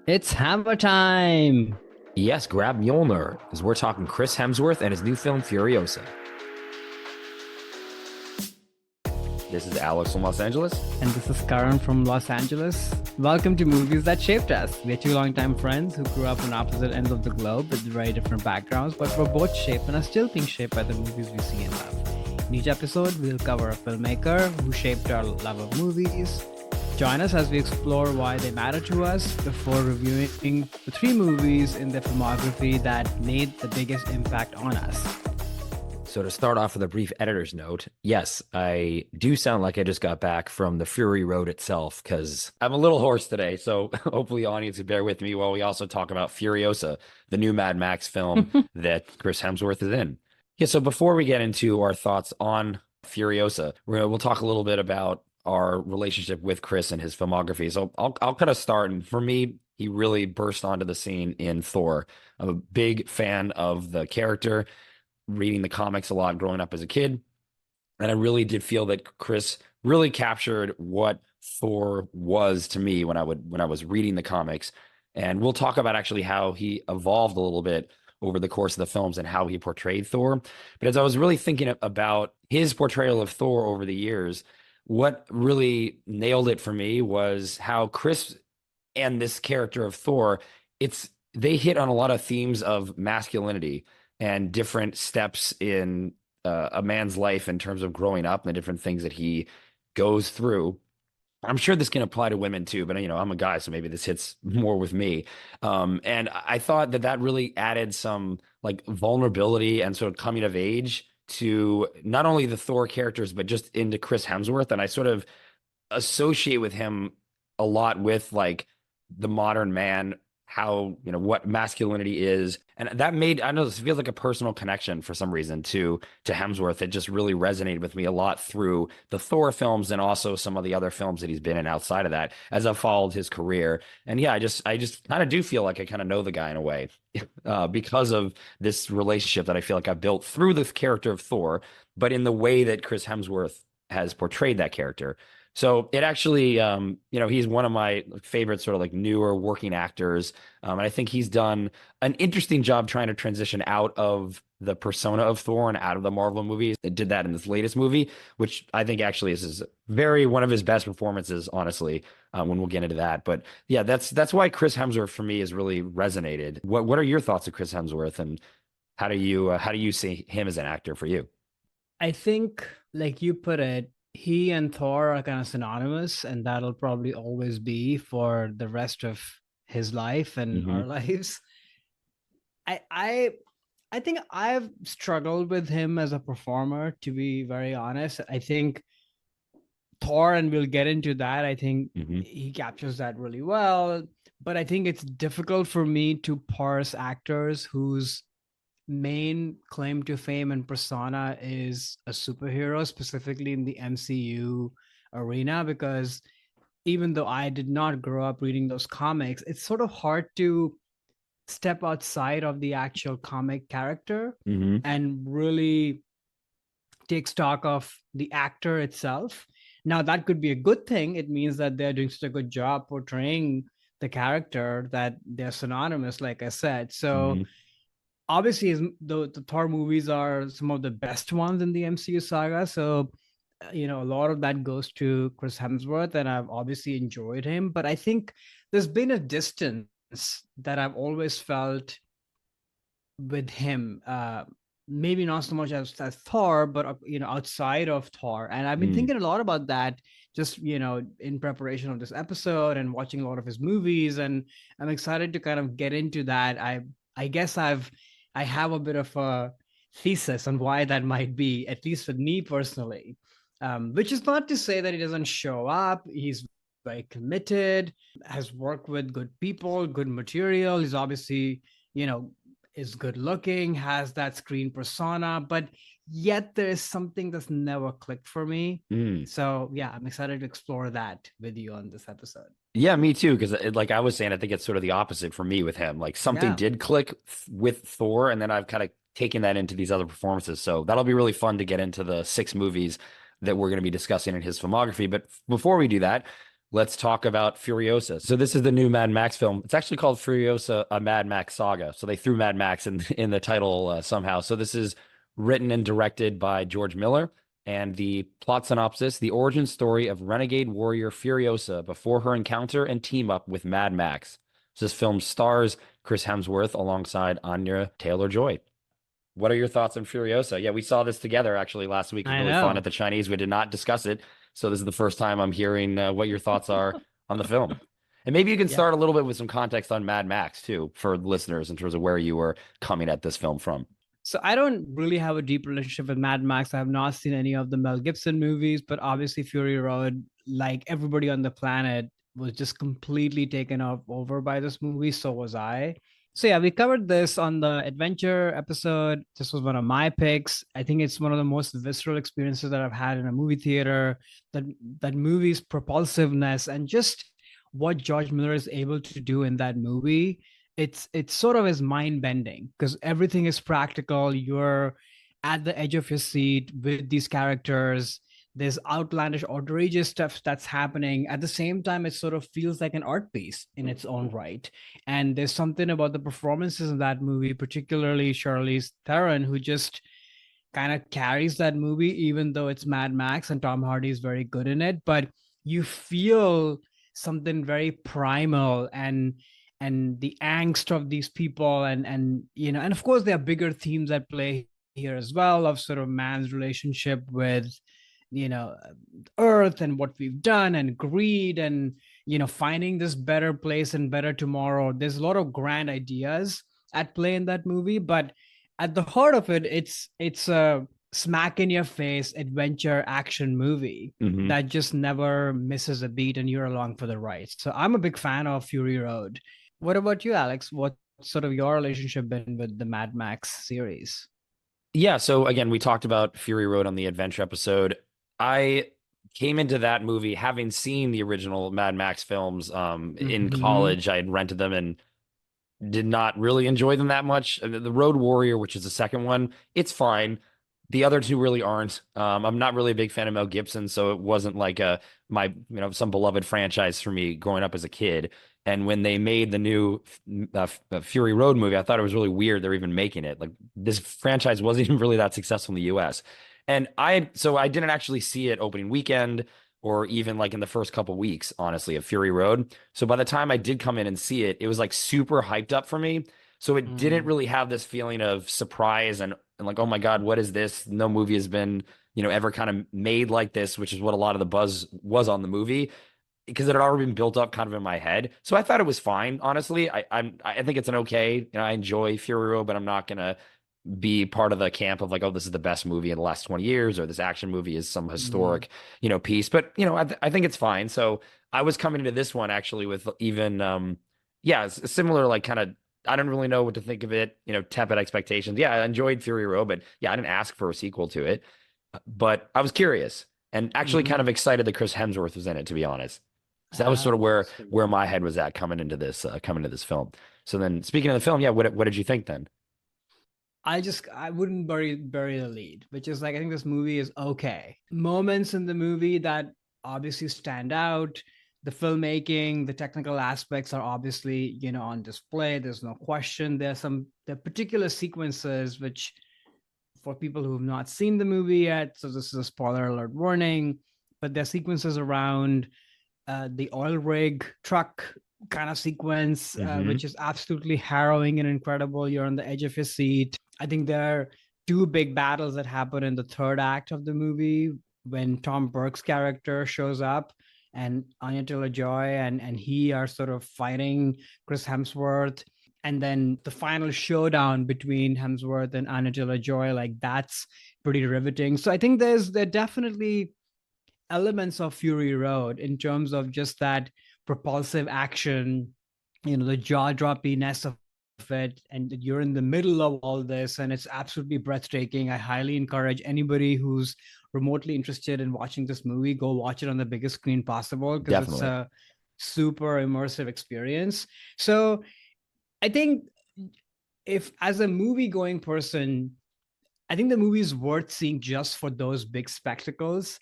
It's hammer time. Yes, grab Mjolnir, as we're talking Chris Hemsworth and his new film Furiosa. This is Alex from Los Angeles. And this is Karan from Los Angeles. Welcome to Movies That Shaped Us. We're two longtime friends who grew up on opposite ends of the globe with very different backgrounds, but we're both shaped and are still being shaped by the movies we see and love. In each episode, we'll cover a filmmaker who shaped our love of movies. Join us as we explore why they matter to us before reviewing the three movies in their filmography that made the biggest impact on us. So, to start off with a brief editor's note, yes, I do sound like I just got back from the Fury Road itself because I'm a little hoarse today. So, hopefully, the audience will bear with me while we also talk about Furiosa, the new Mad Max film that Chris Hemsworth is in. Yeah, so before we get into our thoughts on Furiosa, we'll talk a little bit about our relationship with Chris and his filmography. So, I'll kind of start. And for me, he really burst onto the scene in Thor. I'm a big fan of the character, reading the comics a lot growing up as a kid. And I really did feel that Chris really captured what Thor was to me when I was reading the comics. And we'll talk about actually how he evolved a little bit over the course of the films and how he portrayed Thor. But as I was really thinking about his portrayal of Thor over the years, what really nailed it for me was how Chris and this character of Thor, they hit on a lot of themes of masculinity and different steps in a man's life in terms of growing up and the different things that he goes through. I'm sure this can apply to women too, but I'm a guy, so maybe this hits more with me. And I thought that really added some like vulnerability and sort of coming of age to not only the Thor characters, but just into Chris Hemsworth. And I sort of associate with him a lot with like the modern man, how, what masculinity is. And that I know this feels like a personal connection for some reason to Hemsworth. It just really resonated with me a lot through the Thor films and also some of the other films that he's been in outside of that as I've followed his career. And yeah, I just kind of do feel like I kind of know the guy in a way because of this relationship that I feel like I built through the character of Thor, but in the way that Chris Hemsworth has portrayed that character. So it actually, he's one of my favorite sort of like newer working actors. And I think he's done an interesting job trying to transition out of the persona of Thor and out of the Marvel movies. It did that in this latest movie, which I think actually is very one of his best performances, honestly, when we'll get into that. But yeah, that's why Chris Hemsworth for me has really resonated. What are your thoughts of Chris Hemsworth, and how do you see him as an actor for you? I think, like you put it, he and Thor are kind of synonymous, and that'll probably always be for the rest of his life and Hmm. our lives. I I I think I've struggled with him as a performer, to be very honest. I think Thor, and we'll get into that, I think Hmm. he captures that really well. But I think it's difficult for me to parse actors whose main claim to fame and persona is a superhero, specifically in the MCU arena, because even though I did not grow up reading those comics, it's sort of hard to step outside of the actual comic character Hmm. and really take stock of the actor itself. Now, that could be a good thing. It means that they're doing such a good job portraying the character that they're synonymous, like I said. So, Hmm. obviously the Thor movies are some of the best ones in the MCU saga. So, a lot of that goes to Chris Hemsworth, and I've obviously enjoyed him. But I think there's been a distance that I've always felt with him. Maybe not so much as Thor, but outside of Thor. And I've been thinking a lot about that, just in preparation of this episode and watching a lot of his movies. And I'm excited to kind of get into that. I guess I have a bit of a thesis on why that might be, at least with me personally. Which is not to say that he doesn't show up. He's very committed, has worked with good people, good material. He's obviously, you know, is good looking, has that screen persona, but yet there is something that's never clicked for me. Mm. So yeah, I'm excited to explore that with you on this episode. Yeah, me too. Because like I was saying, I think it's sort of the opposite for me with him. Like something Yeah. did click with Thor, and then I've kind of taken that into these other performances. So that'll be really fun to get into the six movies that we're going to be discussing in his filmography. But before we do that, let's talk about Furiosa. So this is the new Mad Max film. It's actually called Furiosa, a Mad Max saga. So they threw Mad Max in the title somehow. So this is written and directed by George Miller. And the plot synopsis, the origin story of renegade warrior Furiosa before her encounter and team up with Mad Max. So this film stars Chris Hemsworth alongside Anya Taylor-Joy. What are your thoughts on Furiosa? Yeah, we saw this together actually last week. It was I really fun at know. the Chinese. We did not discuss it. So this is the first time I'm hearing what your thoughts are on the film. And maybe you can Yeah. start a little bit with some context on Mad Max too, for listeners in terms of where you were coming at this film from. So I don't really have a deep relationship with Mad Max. I have not seen any of the Mel Gibson movies, but obviously Fury Road, like everybody on the planet, was just completely taken over by this movie. So was I. So yeah, we covered this on the adventure episode. This was one of my picks. I think it's one of the most visceral experiences that I've had in a movie theater. That that movie's propulsiveness and just what George Miller is able to do in that movie, it's sort of is mind bending because everything is practical. You're at the edge of your seat with these characters. There's outlandish, outrageous stuff that's happening. At the same time, it sort of feels like an art piece in its own right. And there's something about the performances in that movie, particularly Charlize Theron, who just kind of carries that movie, even though it's Mad Max and Tom Hardy is very good in it. But you feel something very primal and the angst of these people and you know, and of course there are bigger themes at play here as well of sort of man's relationship with you know earth and what we've done and greed and you know finding this better place and better tomorrow. There's a lot of grand ideas at play in that movie, but at the heart of it, it's a smack in your face adventure action movie Mm-hmm. that just never misses a beat and you're along for the ride. So I'm a big fan of Fury Road. What about you, Alex? What sort of your relationship been with the Mad Max series? Yeah, so again, we talked about Fury Road on the adventure episode. I came into that movie having seen the original Mad Max films in Mm-hmm. college. I had rented them and did not really enjoy them that much. The Road Warrior, which is the second one, it's fine. The other two really aren't. I'm not really a big fan of Mel Gibson, so it wasn't like some beloved franchise for me growing up as a kid. And when they made the new Fury Road movie, I thought it was really weird they're even making it. Like this franchise wasn't even really that successful in the U.S. And I didn't actually see it opening weekend or even like in the first couple weeks, honestly, of Fury Road. So by the time I did come in and see it, it was like super hyped up for me. So it didn't Mm. really have this feeling of surprise and like, oh my God, what is this? No movie has been, ever kind of made like this, which is what a lot of the buzz was on the movie because it had already been built up kind of in my head. So I thought it was fine, honestly. I think it's an okay. I enjoy Fury Road, but I'm not gonna be part of the camp of like, oh, this is the best movie in the last 20 years, or this action movie is some Mm. historic, piece. But I think it's fine. So I was coming into this one actually with even yeah, it's similar, like kind of I don't really know what to think of it, tepid expectations. Yeah, I enjoyed Fury Road, but yeah, I didn't ask for a sequel to it. But I was curious and actually kind Mm-hmm. of excited that Chris Hemsworth was in it, to be honest. So that was sort of Awesome. where my head was at coming to this film. So then speaking of the film, yeah, what did you think then? I wouldn't bury the lead, which is like I think this movie is okay. Moments in the movie that obviously stand out. The filmmaking, the technical aspects are obviously, you know, on display. There's no question. There are particular sequences which for people who have not seen the movie yet, so this is a spoiler alert warning, but there are sequences around the oil rig truck kind of sequence, Mm-hmm. which is absolutely harrowing and incredible. You're on the edge of your seat. I think there are two big battles that happen in the third act of the movie when Tom Burke's character shows up and Anya Taylor-Joy and he are sort of fighting Chris Hemsworth. And then the final showdown between Hemsworth and Anya Taylor-Joy, like that's pretty riveting. So I think there definitely elements of Fury Road in terms of just that propulsive action, you know, the jaw droppiness of it, and you're in the middle of all this, and it's absolutely breathtaking. I highly encourage anybody who's remotely interested in watching this movie, go watch it on the biggest screen possible because it's Definitely. a super immersive experience. So I think if as a movie going person, I think the movie is worth seeing just for those big spectacles.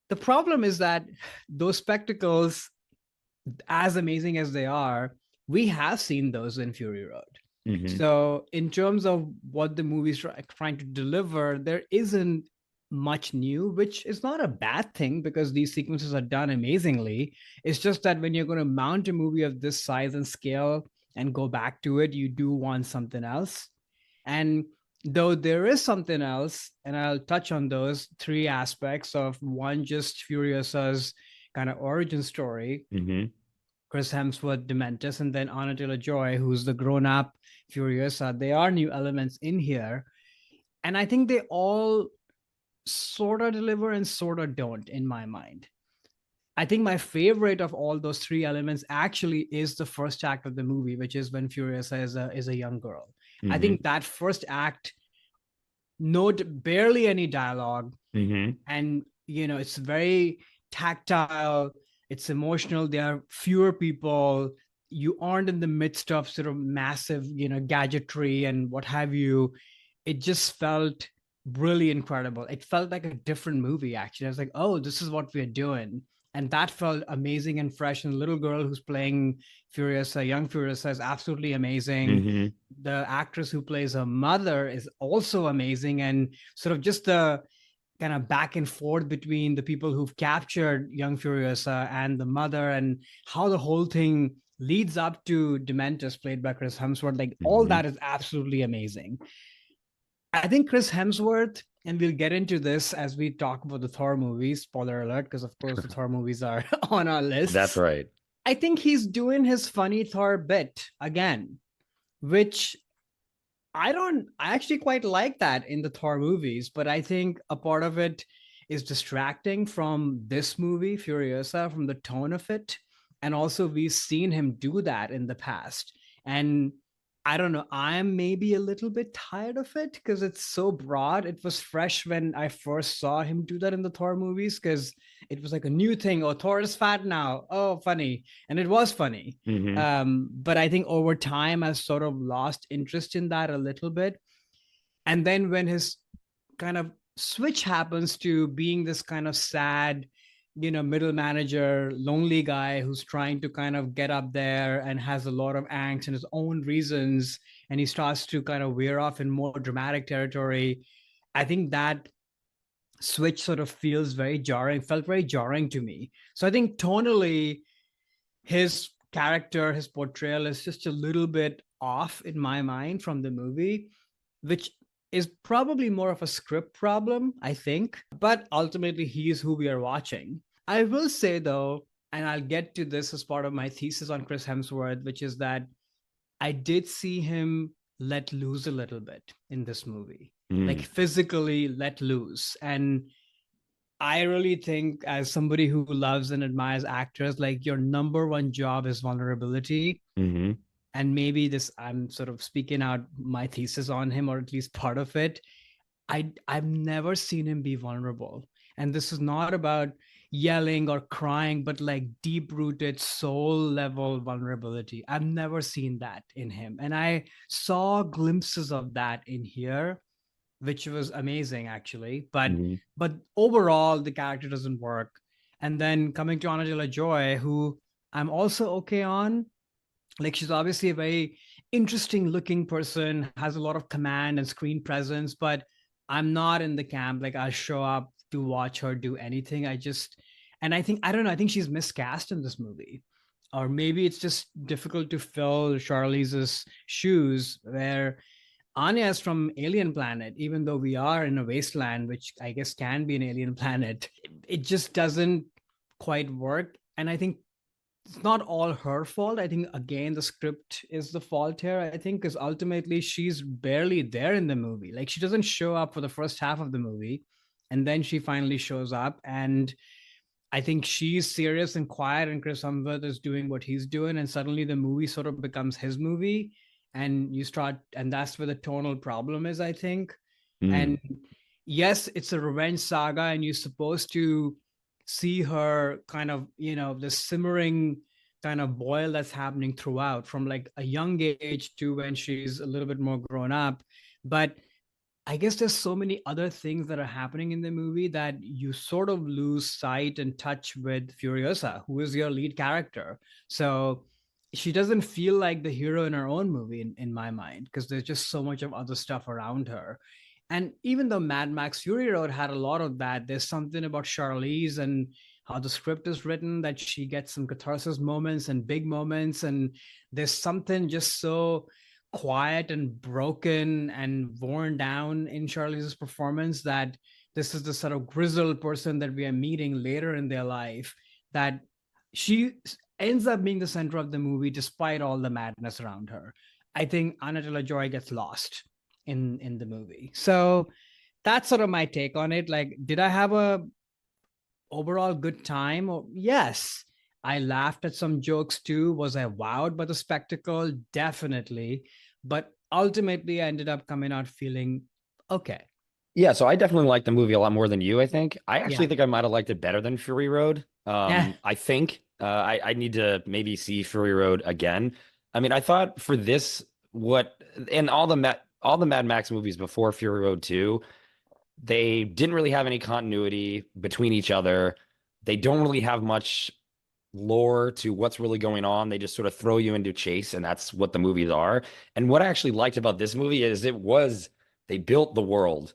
The problem is that those spectacles, as amazing as they are, we have seen those in Fury Road. Hmm. So, in terms of what the movie's trying to deliver, there isn't much new, which is not a bad thing because these sequences are done amazingly. It's just that when you're going to mount a movie of this size and scale and go back to it, you do want something else. And though there is something else, and I'll touch on those three aspects of one, just Furiosa's kind of origin story, Hmm. Chris Hemsworth, Dementis, and then Anna Taylor-Joy, who's the grown-up Furiosa. They are new elements in here, and I think they all sort of deliver and sort of don't, in my mind. I think my favorite of all those three elements actually is the first act of the movie, which is when Furiosa is a young girl. I Hmm. think that first act, no, barely any dialogue, Hmm. and it's very tactile, it's emotional, there are fewer people, you aren't in the midst of sort of massive gadgetry and what have you. It just felt really incredible. It felt like a different movie, actually. I was like, oh, this is what we're doing. And that felt amazing and fresh. And the little girl who's playing Furiosa, young Furiosa, is absolutely amazing. Hmm. The actress who plays her mother is also amazing. And sort of just the kind of back and forth between the people who've captured young Furiosa and the mother, and how the whole thing leads up to Dementus, played by Chris Hemsworth. Like, all Hmm. that is absolutely amazing. I think Chris Hemsworth, and we'll get into this as we talk about the Thor movies, spoiler alert, because of course the Thor movies are on our That's lists. right. I think he's doing his funny Thor bit again, which I actually quite like that in the Thor movies, but I think a part of it is distracting from this movie, Furiosa, from the tone of it. And also, we've seen him do that in the past. And I don't know, I'm maybe a little bit tired of it because it's so broad. It was fresh when I first saw him do that in the Thor movies because it was like a new thing. Oh, Thor is fat now. Oh, funny. And it was funny. Hmm. But I think over time I've sort of lost interest in that a little bit. And then when his kind of switch happens to being this kind of sad, middle manager, lonely guy who's trying to kind of get up there and has a lot of angst and his own reasons, and he starts to kind of wear off in more dramatic territory. I think that switch sort of felt very jarring to me. So I think tonally, his character, his portrayal is just a little bit off in my mind from the movie, which is probably more of a script problem, I think. But ultimately, he is who we are watching. I will say, though, and I'll get to this as part of my thesis on Chris Hemsworth, which is that I did see him let loose a little bit in this movie, like Hmm. physically let loose. And I really think, as somebody who loves and admires actors, like your number one job is vulnerability. Hmm. And maybe this, I'm sort of speaking out my thesis on him, or at least part of it. I've never seen him be vulnerable. And this is not about yelling or crying, but like deep rooted soul level vulnerability. I've never seen that in him. And I saw glimpses of that in here, which was amazing actually. Hmm. But overall, the character doesn't work. And then coming to Anna Joy, who I'm also okay on. Like, she's obviously a very interesting looking person, has a lot of command and screen presence, but I'm not in the camp like I'll show up to watch her do anything. And I think, I don't know, I think she's miscast in this movie. Or maybe it's just difficult to fill Charlize's shoes, where Anya is from alien planet, even though we are in a wasteland, which I guess can be an alien planet. It just doesn't quite work. And I think it's not all her fault. I think, again, the script is the fault here. I think because ultimately she's barely there in the movie. Like, she doesn't show up for the first half of the movie, and then she finally shows up. And I think she's serious and quiet, and Chris Hemsworth is doing what he's doing, and suddenly the movie sort of becomes his movie, and that's where the tonal problem is, I think. Hmm. And yes, it's a revenge saga, and you're supposed to see her kind of, the simmering kind of boil that's happening throughout, from like a young age to when she's a little bit more grown up. But I guess there's so many other things that are happening in the movie that you sort of lose sight and touch with Furiosa, who is your lead character. So she doesn't feel like the hero in her own movie in my mind, because there's just so much of other stuff around her. And even though Mad Max Fury Road had a lot of that, there's something about Charlize and how the script is written that she gets some catharsis moments and big moments. And there's something just so quiet and broken and worn down in Charlize's performance that this is the sort of grizzled person that we are meeting later in their life, that she ends up being the center of the movie despite all the madness around her. I think Anna Taylor-Joy gets lost in the movie. So that's sort of my take on it. Like, did I have a overall good time? Or, yes. I laughed at some jokes too. Was I wowed by the spectacle? Definitely. But ultimately, I ended up coming out feeling okay. Yeah, so I definitely liked the movie a lot more than you, I think. I actually Yeah. think I might have liked it better than Fury Road. Yeah. I think I need to maybe see Fury Road again. I mean, I thought for this, what in all the Mad Max movies before Fury Road 2, they didn't really have any continuity between each other. They don't really have much lore to what's really going on. They just sort of throw you into chase, and that's what the movies are. And what I actually liked about this movie is they built the world,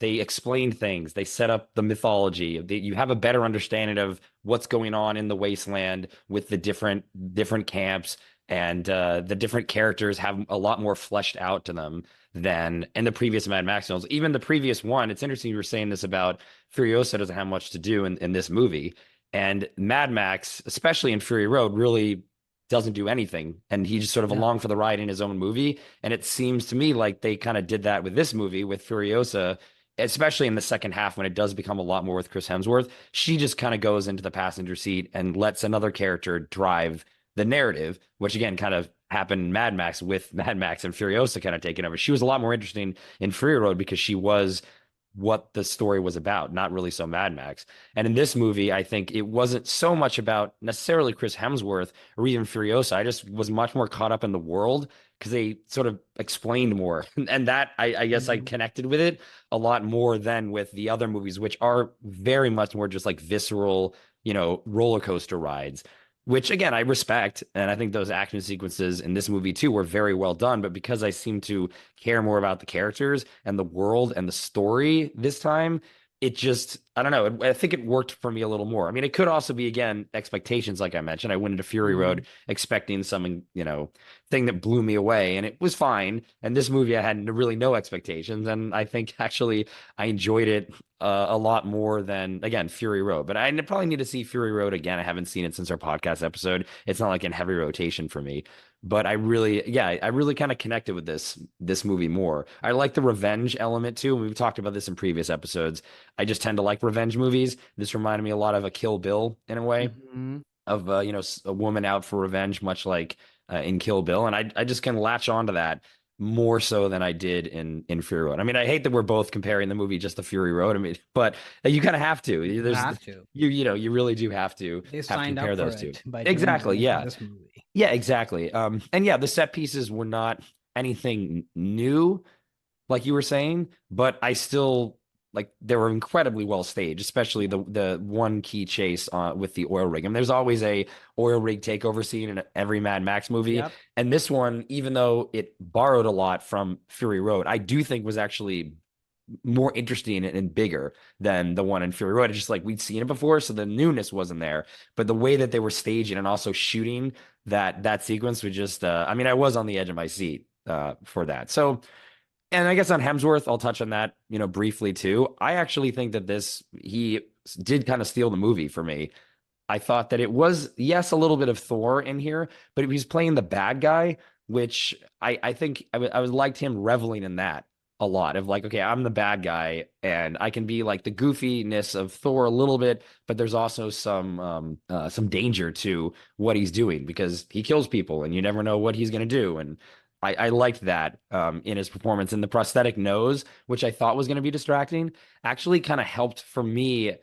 they explained things, they set up the mythology. You have a better understanding of what's going on in the wasteland with the different camps, and the different characters have a lot more fleshed out to them than in the previous Mad Max films. Even the previous one, it's interesting you were saying this about Furiosa doesn't have much to do in this movie. And Mad Max, especially in Fury Road, really doesn't do anything. And he's just sort of Yeah. along for the ride in his own movie. And it seems to me like they kind of did that with this movie, with Furiosa, especially in the second half when it does become a lot more with Chris Hemsworth. She just kind of goes into the passenger seat and lets another character drive the narrative, which again kind of happened in Mad Max with Mad Max and Furiosa kind of taking over. She was a lot more interesting in Fury Road because she was what the story was about, not really so Mad Max. And in this movie, I think it wasn't so much about necessarily Chris Hemsworth or even Furiosa. I just was much more caught up in the world because they sort of explained more. And that I guess I Mhm. connected with it a lot more than with the other movies, which are very much more just like visceral, roller coaster rides. Which again, I respect. And I think those action sequences in this movie too were very well done. But because I seem to care more about the characters and the world and the story this time, it just, I don't know. I think it worked for me a little more. I mean, it could also be, again, expectations, like I mentioned. I went into Fury Mhm. Road expecting some, thing that blew me away, and it was fine. And this movie, I had really no expectations. And I think actually I enjoyed it a lot more than, again, Fury Road. But I probably need to see Fury Road again. I haven't seen it since our podcast episode. It's not like in heavy rotation for me, but I really kind of connected with this movie more. I like the revenge element too, and we've talked about this in previous episodes. I just tend to like revenge movies. This reminded me a lot of a Kill Bill in a way, Mhm. of a woman out for revenge, much like in Kill Bill, and I just can latch onto that more so than I did in Fury Road. I mean, I hate that we're both comparing the movie just to Fury Road. I mean, but you kind of have to. You There's have to. you really do They have to signed compare up for those two. it by Exactly. doing Yeah. this movie. Yeah, exactly. And yeah, the set pieces were not anything new, like you were saying, but I still like they were incredibly well staged, especially Yeah. the one key chase with the oil rig. I mean, there's always a oil rig takeover scene in every Mad Max movie, Yep. and this one, even though it borrowed a lot from Fury Road, I do think was actually more interesting and bigger than the one in Fury Road. It's just like we'd seen it before, so the newness wasn't there. But the way that they were staging and also shooting that sequence was just I mean, I was on the edge of my seat for that. So, and I guess on Hemsworth, I'll touch on that, briefly too. I actually think that he did kind of steal the movie for me. I thought that it was, yes, a little bit of Thor in here, but he was playing the bad guy, which I think I would liked him reveling in that a lot of like, okay, I'm the bad guy and I can be like the goofiness of Thor a little bit, but there's also some danger to what he's doing because he kills people and you never know what he's going to do. And I liked that in his performance. And the prosthetic nose, which I thought was going to be distracting, actually kind of helped for me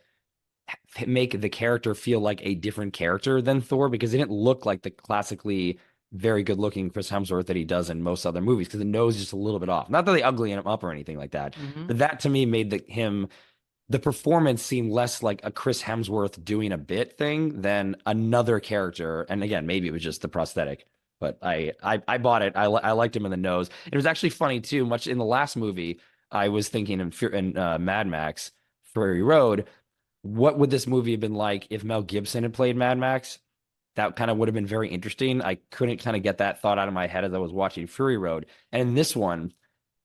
make the character feel like a different character than Thor because he didn't look like the classically very good looking Chris Hemsworth that he does in most other movies because the nose is just a little bit off. Not that they ugly him up or anything like that, Hmm. but that to me made the performance seemed less like a Chris Hemsworth doing a bit thing than another character. And again, maybe it was just the prosthetic, but I bought it. I liked him in the nose. It was actually funny too. Much in the last movie, I was thinking in Mad Max Fury Road, what would this movie have been like if Mel Gibson had played Mad Max? That kind of would have been very interesting. I couldn't kind of get that thought out of my head as I was watching Fury Road. And in this one,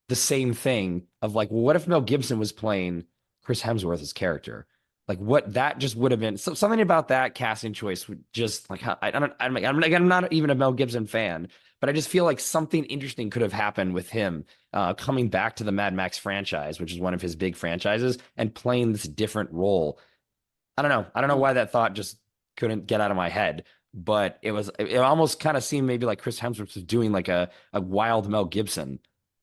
the same thing of like, well, what if Mel Gibson was playing Chris Hemsworth's character? Like what that just would have been something about that casting choice would just like I don't I'm not even a Mel Gibson fan, but I just feel like something interesting could have happened with him coming back to the Mad Max franchise, which is one of his big franchises, and playing this different role. I don't know. I don't know why that thought just couldn't get out of my head, but it almost kind of seemed maybe like Chris Hemsworth was doing like a wild Mel Gibson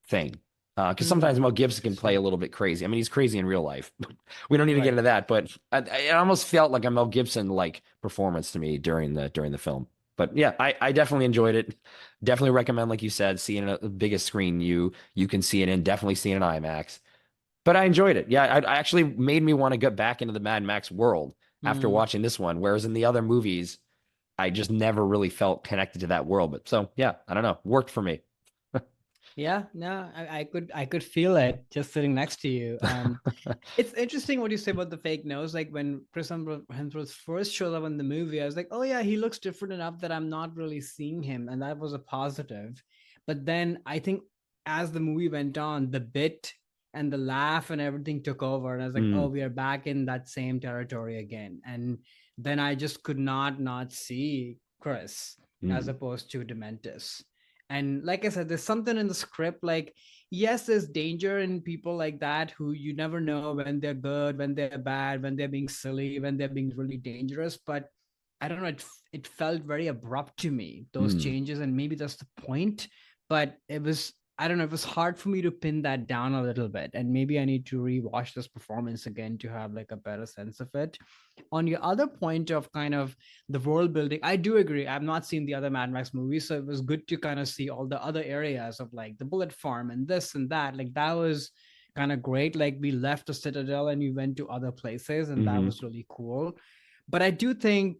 thing. Because sometimes Mel Gibson can play a Interesting. little bit crazy. I mean, he's crazy in real life. We don't need to get Right. into that, but it almost felt like a Mel Gibson like performance to me during the film. But yeah, I definitely enjoyed it. Definitely recommend, like you said, seeing it at the biggest screen you can see it in. Definitely seeing it in IMAX. But I enjoyed it. Yeah, I actually made me want to get back into the Mad Max world after Mm. watching this one. Whereas in the other movies, I just never really felt connected to that world. But so yeah, I don't know. Worked for me. Yeah, no, I could feel it just sitting next to you. It's interesting what you say about the fake nose. Like when Hemsworth first showed up in the movie, I was like, oh yeah, he looks different enough that I'm not really seeing him, and that was a positive. But then I think as the movie went on, the bit and the laugh and everything took over, and I was like, oh, Mm, we are back in that same territory again. And then I just could not see Chris as mm, opposed to Dementis. And like I said, there's something in the script like yes, there's danger in people like that who you never know when they're good, when they're bad, when they're being silly, when they're being really dangerous. But I don't know, it felt very abrupt to me, those mm. changes. And maybe that's the point. But I don't know, it was hard for me to pin that down a little bit. And maybe I need to rewatch this performance again to have like a better sense of it. On your other point of kind of the world building, I do agree. I've not seen the other Mad Max movies, so it was good to kind of see all the other areas of like the bullet farm and this and that. Like that was kind of great. Like we left the Citadel and we went to other places, and that Hmm. was really cool. But I do think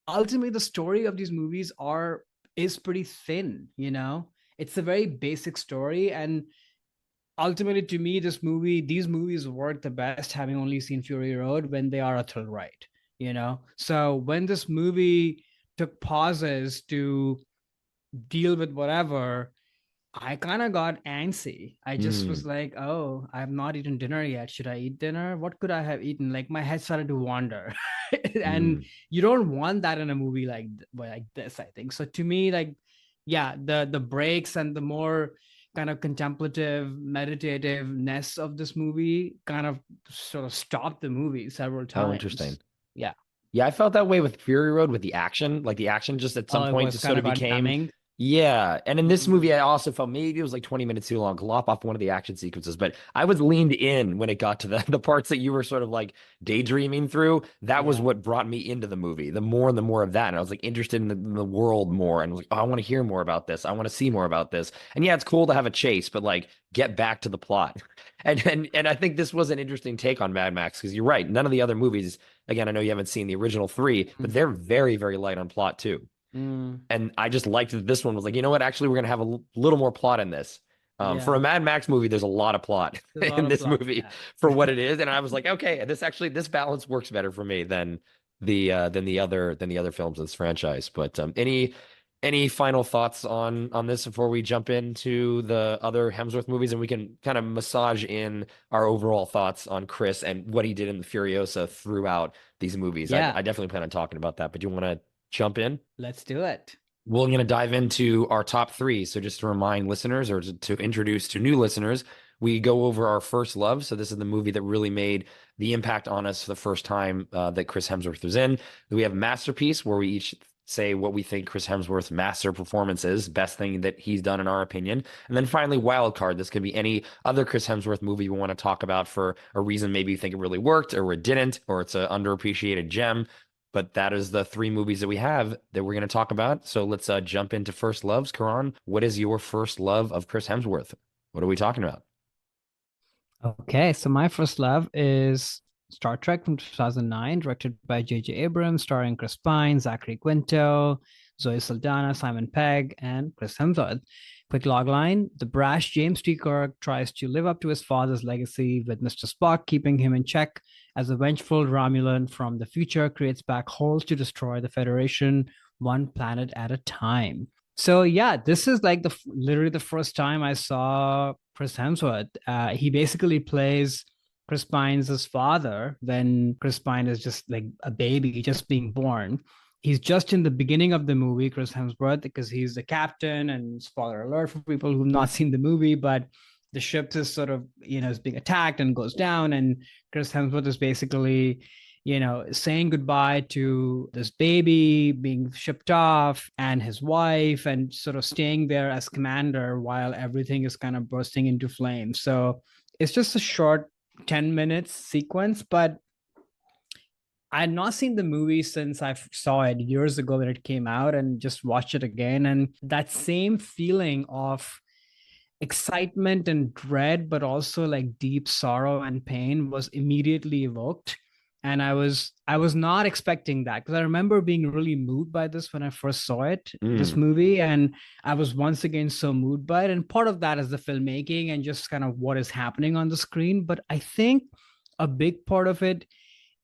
ultimately the story of these movies are is pretty thin, you know? It's a very basic story, and ultimately to me these movies work the best having only seen Fury Road when they are a thrill ride, you know. So when this movie took pauses to deal with whatever, I kind of got antsy. I just was Mm, like, oh, I have not eaten dinner yet. Should I eat dinner? What could I have eaten? Like my head started to wander. And mm. you don't want that in a movie like this, I think. So to me, like, yeah, the breaks and the more kind of contemplative, meditativeness of this movie kind of sort of stopped the movie several Oh, interesting. times. Yeah. Yeah, I felt that way with Fury Road with the action. Like the action just at some Oh, it point was just kind sort of of became, unnumbing. yeah. And in this movie, Mm, I also felt maybe it was like 20 minutes too long, lop off one of the action sequences, but I was leaned in when it got to the parts that you were sort of like daydreaming through. That was yeah. what brought me into the movie. The more and the more of that. And I was like interested in the world more and was like, oh, I want to hear more about this. I want to see more about this. And yeah, it's cool to have a chase, but like get back to the plot. And I think this was an interesting take on Mad Max because you're right. None of the other movies, again, I know you haven't seen the original three, but Mm, they're very, very light on plot too. mm, And I just liked that this one was like, you know what? Actually, we're gonna have little more plot in this. For yeah. a Mad Max movie, there's a lot of plot There's a lot in of this plot. movie Yeah. for what it is, and I was like, okay, this balance works better for me than the other films in this franchise. But any final thoughts on this before we jump into the other Hemsworth movies, and we can kind of massage in our overall thoughts on Chris and what he did in the Furiosa throughout these movies. Yeah. I definitely plan on talking about that. But do you want to jump in? Let's do it. We're going to dive into our top three. So, just to remind listeners or to introduce to new listeners, we go over our first love. So, this is the movie that really made the impact on us for the first time that Chris Hemsworth was in. We have Masterpiece, where we each say what we think Chris Hemsworth's master performance is, best thing that he's done in our opinion. And then finally, Wild Card. This could be any other Chris Hemsworth movie we want to talk about for a reason maybe you think it really worked or it didn't, or it's an underappreciated gem. but that is the three movies that we have that we're going to talk about. So let's jump into first loves. Karan, what is your first love of Chris Hemsworth? What are we talking about? Okay, so my first love is Star Trek from 2009, directed by J.J. Abrams, starring Chris Pine, Zachary Quinto, Zoe Saldana, Simon Pegg, and Chris Hemsworth. Quick logline: the brash James T. Kirk tries to live up to his father's legacy, with Mr. Spock keeping him in check as a vengeful Romulan from the future creates black holes to destroy the Federation one planet at a time. So yeah, this is like literally the first time I saw Chris Hemsworth. He basically plays Chris Pine's father when Chris Pine is just like a baby, just being born. He's just in the beginning of the movie, Chris Hemsworth, because he's the captain. And spoiler alert for people who've not seen the movie, but the ship is sort of is being attacked and goes down, and Chris Hemsworth is basically saying goodbye to this baby being shipped off and his wife, and sort of staying there as commander while everything is kind of bursting into flames. So it's just a short 10 minutes sequence, but I had not seen the movie since I saw it years ago when it came out, and just watched it again. And that same feeling of excitement and dread, but also like deep sorrow and pain was immediately evoked. And I was not expecting that, because I remember being really moved by this when I first saw it, this Mm, movie, and I was once again so moved by it. And part of that is the filmmaking and just kind of what is happening on the screen. But I think a big part of it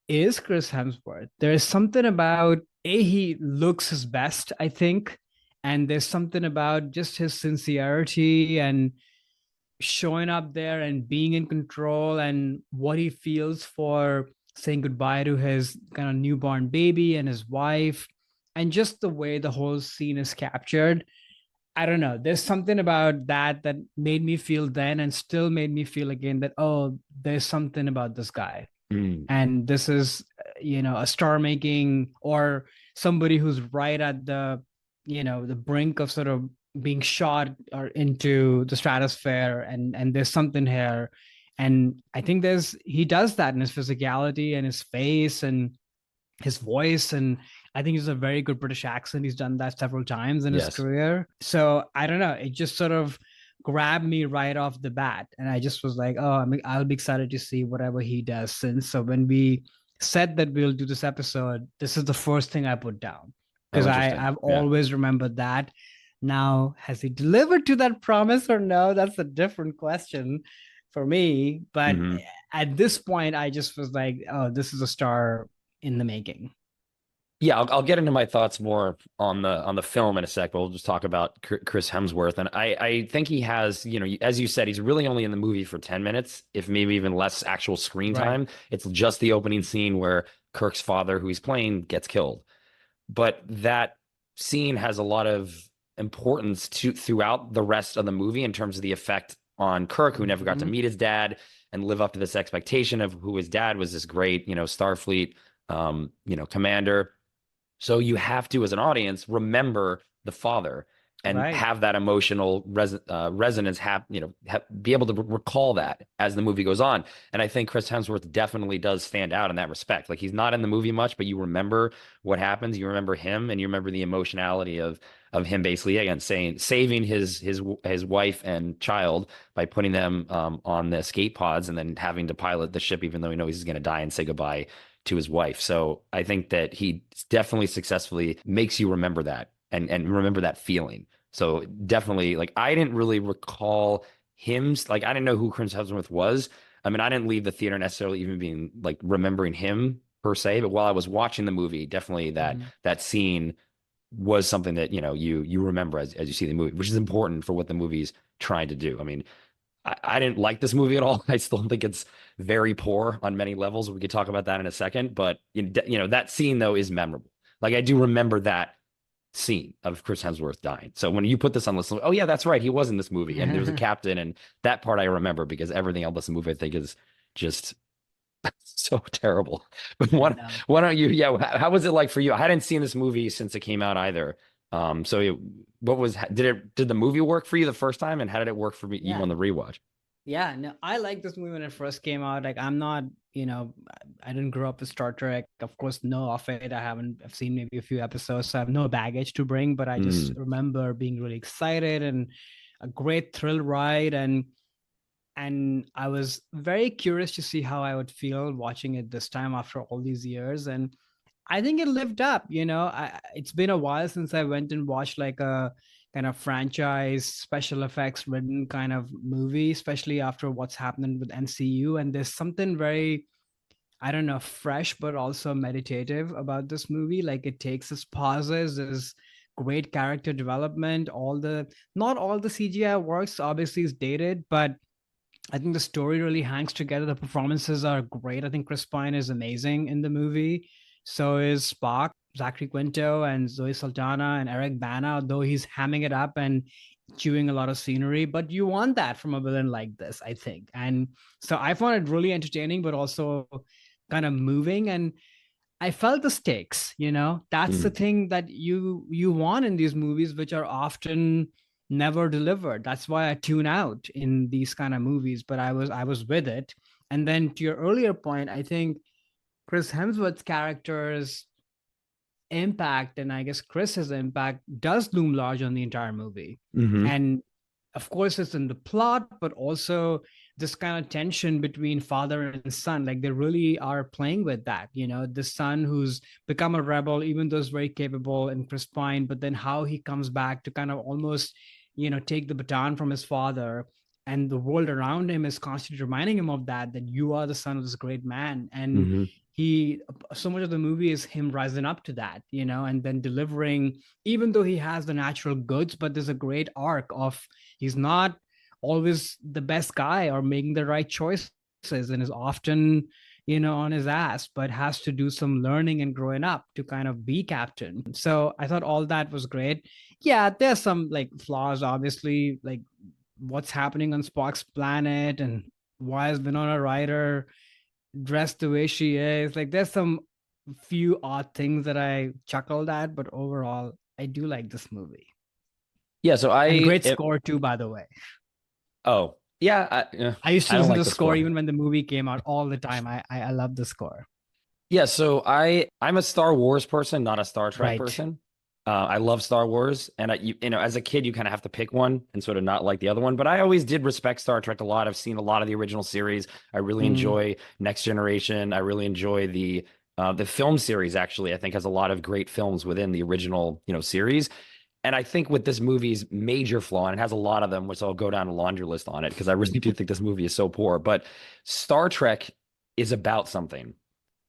is Chris Hemsworth. There is something about he looks his best, I think, and there's something about just his sincerity and showing up there and being in control, and what he feels for saying goodbye to his kind of newborn baby and his wife, and just the way the whole scene is captured. I don't know. There's something about that made me feel then, and still made me feel again, that, oh, there's something about this guy. mm. And this is a star making, or somebody who's right at the brink of sort of being shot or into the stratosphere, and there's something here. And I think he does that in his physicality and his face and his voice. And I think he's a very good British accent. He's done that several times in his Yes. career. So I don't know, it just sort of grabbed me right off the bat, and I just was like, oh, I'll be excited to see whatever he does since. So when we said that we'll do this episode, this is the first thing I put down, Oh, because interesting. I've Yeah. always remembered that. Now, has he delivered to that promise or no? That's a different question for me. But Hmm. at this point, I just was like, oh, this is a star in the making. Yeah, I'll get into my thoughts more on the film in a sec, but we'll just talk about Chris Hemsworth. And I think he has, as you said, he's really only in the movie for 10 minutes, if maybe even less actual screen Right. time. It's just the opening scene where Kirk's father, who he's playing, gets killed. But that scene has a lot of importance to throughout the rest of the movie in terms of the effect on Kirk, who never got to Mm-hmm. meet his dad and live up to this expectation of who his dad was, this great, Starfleet, commander. So you have to, as an audience, remember the father and Right. have that emotional resonance, be able to recall that as the movie goes on. And I think Chris Hemsworth definitely does stand out in that respect. Like, he's not in the movie much, but you remember what happens. You remember him, and you remember the emotionality of him basically, again, saving his wife and child by putting them on the escape pods, and then having to pilot the ship, even though he knows he's going to die, and say goodbye to his wife. So I think that he definitely successfully makes you remember that, and remember that feeling. So definitely, like, I didn't really recall him, like, I didn't know who Chris Hemsworth was. I mean, I didn't leave the theater necessarily even being like remembering him per se, but while I was watching the movie, definitely that Mhm. that scene was something that you remember as you see the movie, which is important for what the movie's trying to do. I mean, I didn't like this movie at all. I still think it's very poor on many levels. We could talk about that in a second, but that scene though is memorable. Like, I do remember that scene of Chris Hemsworth dying. So when you put this on the list, oh yeah, that's right, he was in this movie, and there was a captain, and that part I remember, because everything else in the movie I think is just so terrible. But I why, know. why don't you? Yeah, how was it like for you? I hadn't seen this movie since it came out either. So what was did the movie work for you the first time, and how did it work for you Yeah. on the rewatch? Yeah, no, I like this movie when it first came out. Like, I'm not, I didn't grow up with Star Trek. Of course, know of it. I've seen maybe a few episodes, so I have no baggage to bring, but I just Mm, remember being really excited and a great thrill ride. And I was very curious to see how I would feel watching it this time after all these years. And I think it lived up. It's been a while since I went and watched like a kind of franchise special effects written kind of movie, especially after what's happening with MCU. And there's something very, I don't know, fresh, but also meditative about this movie. Like it takes its pauses, there's great character development, not all the CGI works, obviously is dated, but I think the story really hangs together. The performances are great. I think Chris Pine is amazing in the movie. So is Spock, Zachary Quinto, and Zoe Saldana and Eric Bana, though he's hamming it up and chewing a lot of scenery. But you want that from a villain like this, I think. And so I found it really entertaining, but also kind of moving. And I felt the stakes, that's the mm. thing that you want in these movies, which are often never delivered. That's why I tune out in these kind of movies, but I was with it. And then to your earlier point, I think Chris Hemsworth's character's impact, and I guess Chris's impact, does loom large on the entire movie. Hmm. And of course, it's in the plot, but also this kind of tension between father and son. Like they really are playing with that. The son who's become a rebel, even though he's very capable and Chris Pine, but then how he comes back to kind of almost, take the baton from his father. And the world around him is constantly reminding him of that you are the son of this great man. And Hmm. he so much of the movie is him rising up to that, and then delivering, even though he has the natural goods, but there's a great arc of he's not always the best guy or making the right choices and is often, on his ass, but has to do some learning and growing up to kind of be captain. So I thought all that was great. Yeah, there's some like flaws, obviously, like what's happening on Spock's planet and why is Winona Ryder dressed the way she is. Like there's some few odd things that I chuckled at, but overall, I do like this movie. Yeah, so And great score too, by the way. oh, yeah, I used I to don't listen to like the the score score. even when the movie came out all the time. I love the score. Yeah, so I'm a Star Wars person, not a Star Trek Right. person. I love Star Wars, and as a kid, you kind of have to pick one and sort of not like the other one. But I always did respect Star Trek a lot. I've seen a lot of the original series. I really Mm, enjoy Next Generation. I really enjoy the film series. Actually, I think has a lot of great films within the original, series. And I think with this movie's major flaw, and it has a lot of them, which I'll go down a laundry list on it because I really do think this movie is so poor. But Star Trek is about something.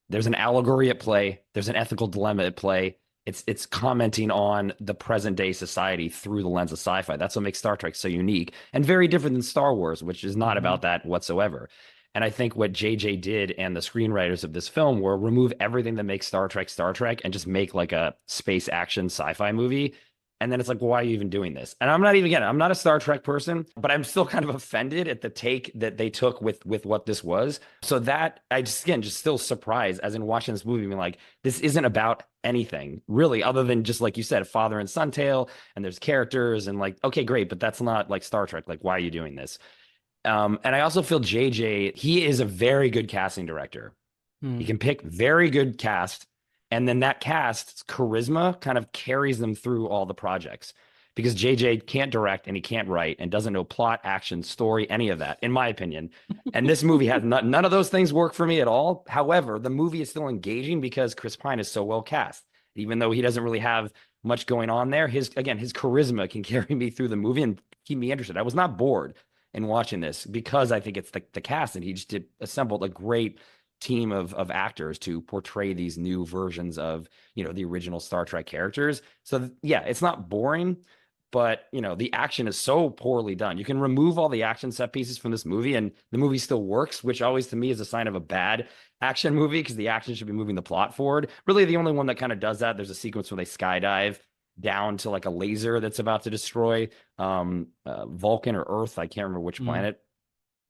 There's an allegory at play. There's an ethical dilemma at play. It's commenting on the present day society through the lens of sci-fi. That's what makes Star Trek so unique and very different than Star Wars, which is not mm-hmm. about that whatsoever. And I think what JJ did and the screenwriters of this film were remove everything that makes Star Trek and just make like a space action sci-fi movie. And then it's like, well, why are you even doing this? And I'm not even, again, I'm not a Star Trek person, but I'm still kind of offended at the take that they took with what this was. So that I just, again, just still surprised as in watching this movie, being like, this isn't about anything really, other than just like you said, father and son tale, and there's characters and like, okay, great, but that's not like Star Trek. Like, why are you doing this? And I also feel JJ, he is a very good casting director. He Mm. can pick very good cast, and then that cast's charisma kind of carries them through all the projects. Because JJ can't direct and he can't write and doesn't know plot, action, story, any of that, in my opinion. And this movie has none of those things work for me at all. However, the movie is still engaging because Chris Pine is so well cast. Even though he doesn't really have much going on there, his charisma can carry me through the movie and keep me interested. I was not bored in watching this because I think it's the cast, and he just assembled a great team of actors to portray these new versions of the original Star Trek characters. So yeah, it's not boring, but the action is so poorly done. You can remove all the action set pieces from this movie and the movie still works, which always to me is a sign of a bad action movie because the action should be moving the plot forward. Really, the only one that kind of does that, there's a sequence where they skydive down to like a laser that's about to destroy Vulcan or Earth. I can't remember which Mm. planet,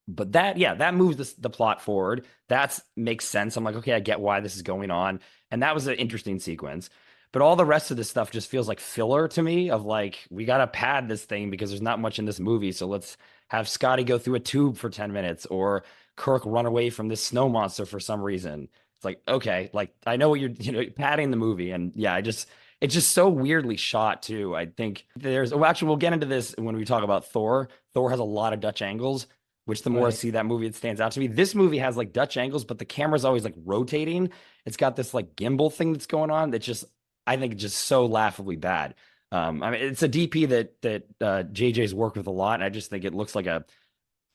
but that moves the plot forward. That makes sense. I'm like, okay, I get why this is going on, and that was an interesting sequence. But all the rest of this stuff just feels like filler to me of like, we got to pad this thing because there's not much in this movie. So let's have Scotty go through a tube for 10 minutes or Kirk run away from this snow monster for some reason. It's like, okay, like I know what you're padding the movie. And yeah, it's just so weirdly shot too. I think well, actually, we'll get into this when we talk about Thor. Thor has a lot of Dutch angles, which the more I Right. see that movie, it stands out to me. This movie has like Dutch angles, but the camera's always like rotating. It's got this like gimbal thing that's going on that just, I think, just so laughably bad. I mean, it's a DP that JJ's worked with a lot, and I just think it looks like a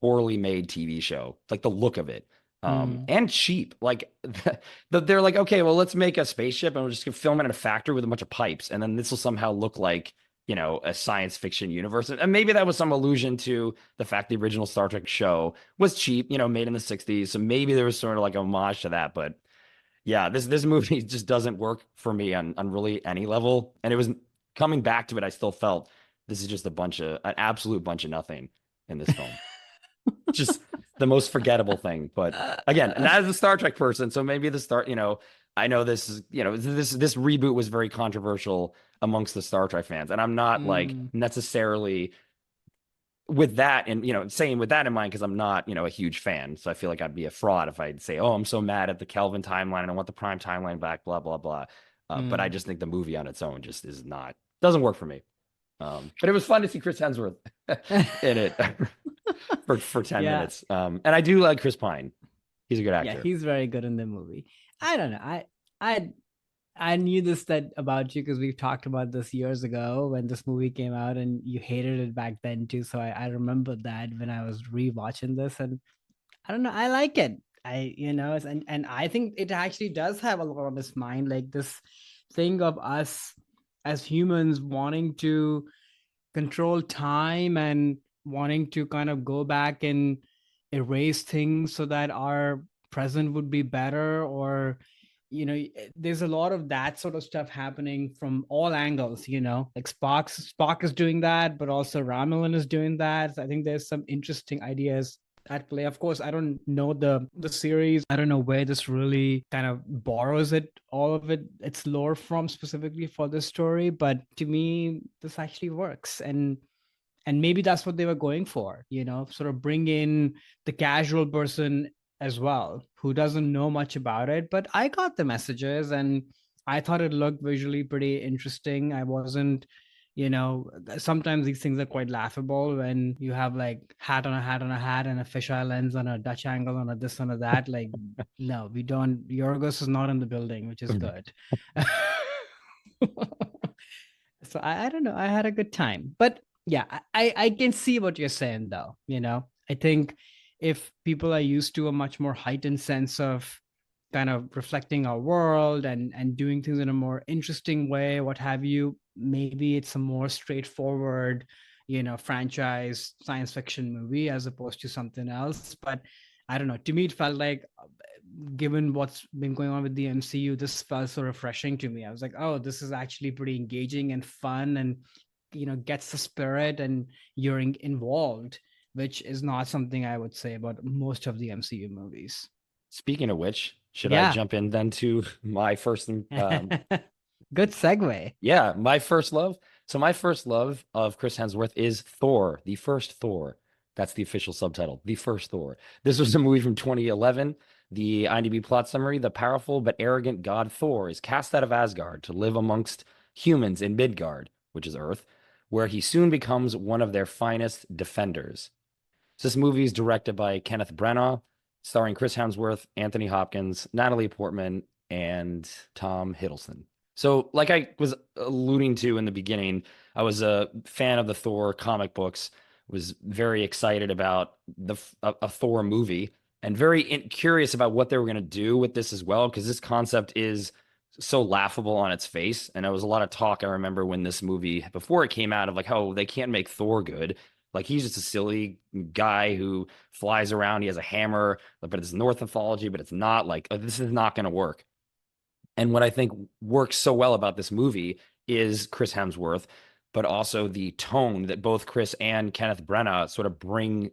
poorly made TV show, like the look of it. Mm. And cheap. Like they're like, okay, well, let's make a spaceship and we'll just film it in a factory with a bunch of pipes, and then this will somehow look like a science fiction universe. And maybe that was some allusion to the fact the original Star Trek show was cheap, made in the 60s. So maybe there was sort of like a homage to that. But yeah, this movie just doesn't work for me on really any level. And it was coming back to it, I still felt this is just an absolute bunch of nothing in this film. Just the most forgettable thing. But again, and as a Star Trek person, so maybe I know this is, this reboot was very controversial amongst the Star Trek fans. And I'm not like Mm. necessarily with that and saying with that in mind because I'm not a huge fan, so I feel like I'd be a fraud if I'd say, oh, I'm so mad at the Kelvin timeline and I want the Prime timeline back, blah blah blah. But I Mm. just think the movie on its own just doesn't work for me. But it was fun to see Chris Hemsworth in it for 10 Yeah. minutes. And I do like Chris Pine. He's a good Yeah, actor. he's very good in the movie. I don't know. I I knew this that about you because we've talked about this years ago when this movie came out and you hated it back then too. So I remember that when I was rewatching this, and I don't know, I like it. And I think it actually does have a lot of this mind, like this thing of us as humans wanting to control time and wanting to kind of go back and erase things so that our present would be better, or there's a lot of that sort of stuff happening from all angles, like Spock is doing that, but also Ramelin is doing that. So I think there's some interesting ideas at play. Of course, I don't know the series. I don't know where this really kind of borrows all of its lore from specifically for this story. But to me, this actually works. And maybe that's what they were going for, sort of bring in the casual person as well, who doesn't know much about it. But I got the messages and I thought it looked visually pretty interesting. I wasn't, sometimes these things are quite laughable when you have like hat on a hat on a hat and a fisheye lens on a Dutch angle on a this on a that. Like, no, we don't. Yorgos is not in the building, which is good. So I don't know. I had a good time, but yeah, I can see what you're saying though. I think if people are used to a much more heightened sense of kind of reflecting our world and doing things in a more interesting way, what have you, maybe it's a more straightforward, franchise science fiction movie as opposed to something else. But I don't know. To me, it felt like, given what's been going on with the MCU, this felt so refreshing to me. I was like, oh, this is actually pretty engaging and fun, and gets the spirit, and you're involved, which is not something I would say about most of the MCU movies. Speaking of which, should I Yeah. jump in then to my first Good segue. yeah, my first love. So my first love of Chris Hemsworth is Thor, the first Thor. That's the official subtitle, the first Thor. This was a movie from 2011. The IMDb plot summary: the powerful but arrogant god Thor is cast out of Asgard to live amongst humans in Midgard, which is Earth, where he soon becomes one of their finest defenders. So this movie is directed by Kenneth Branagh, starring Chris Hemsworth, Anthony Hopkins, Natalie Portman, and Tom Hiddleston. So, like I was alluding to in the beginning, I was a fan of the Thor comic books, was very excited about a Thor movie, and very curious about what they were going to do with this as well, because this concept is so laughable on its face. And there was a lot of talk, I remember, when this movie, before it came out, of like, oh, they can't make Thor good. Like, he's just a silly guy who flies around. He has a hammer, but it's North mythology, but it's not like, this is not going to work. And what I think works so well about this movie is Chris Hemsworth, but also the tone that both Chris and Kenneth Branagh sort of bring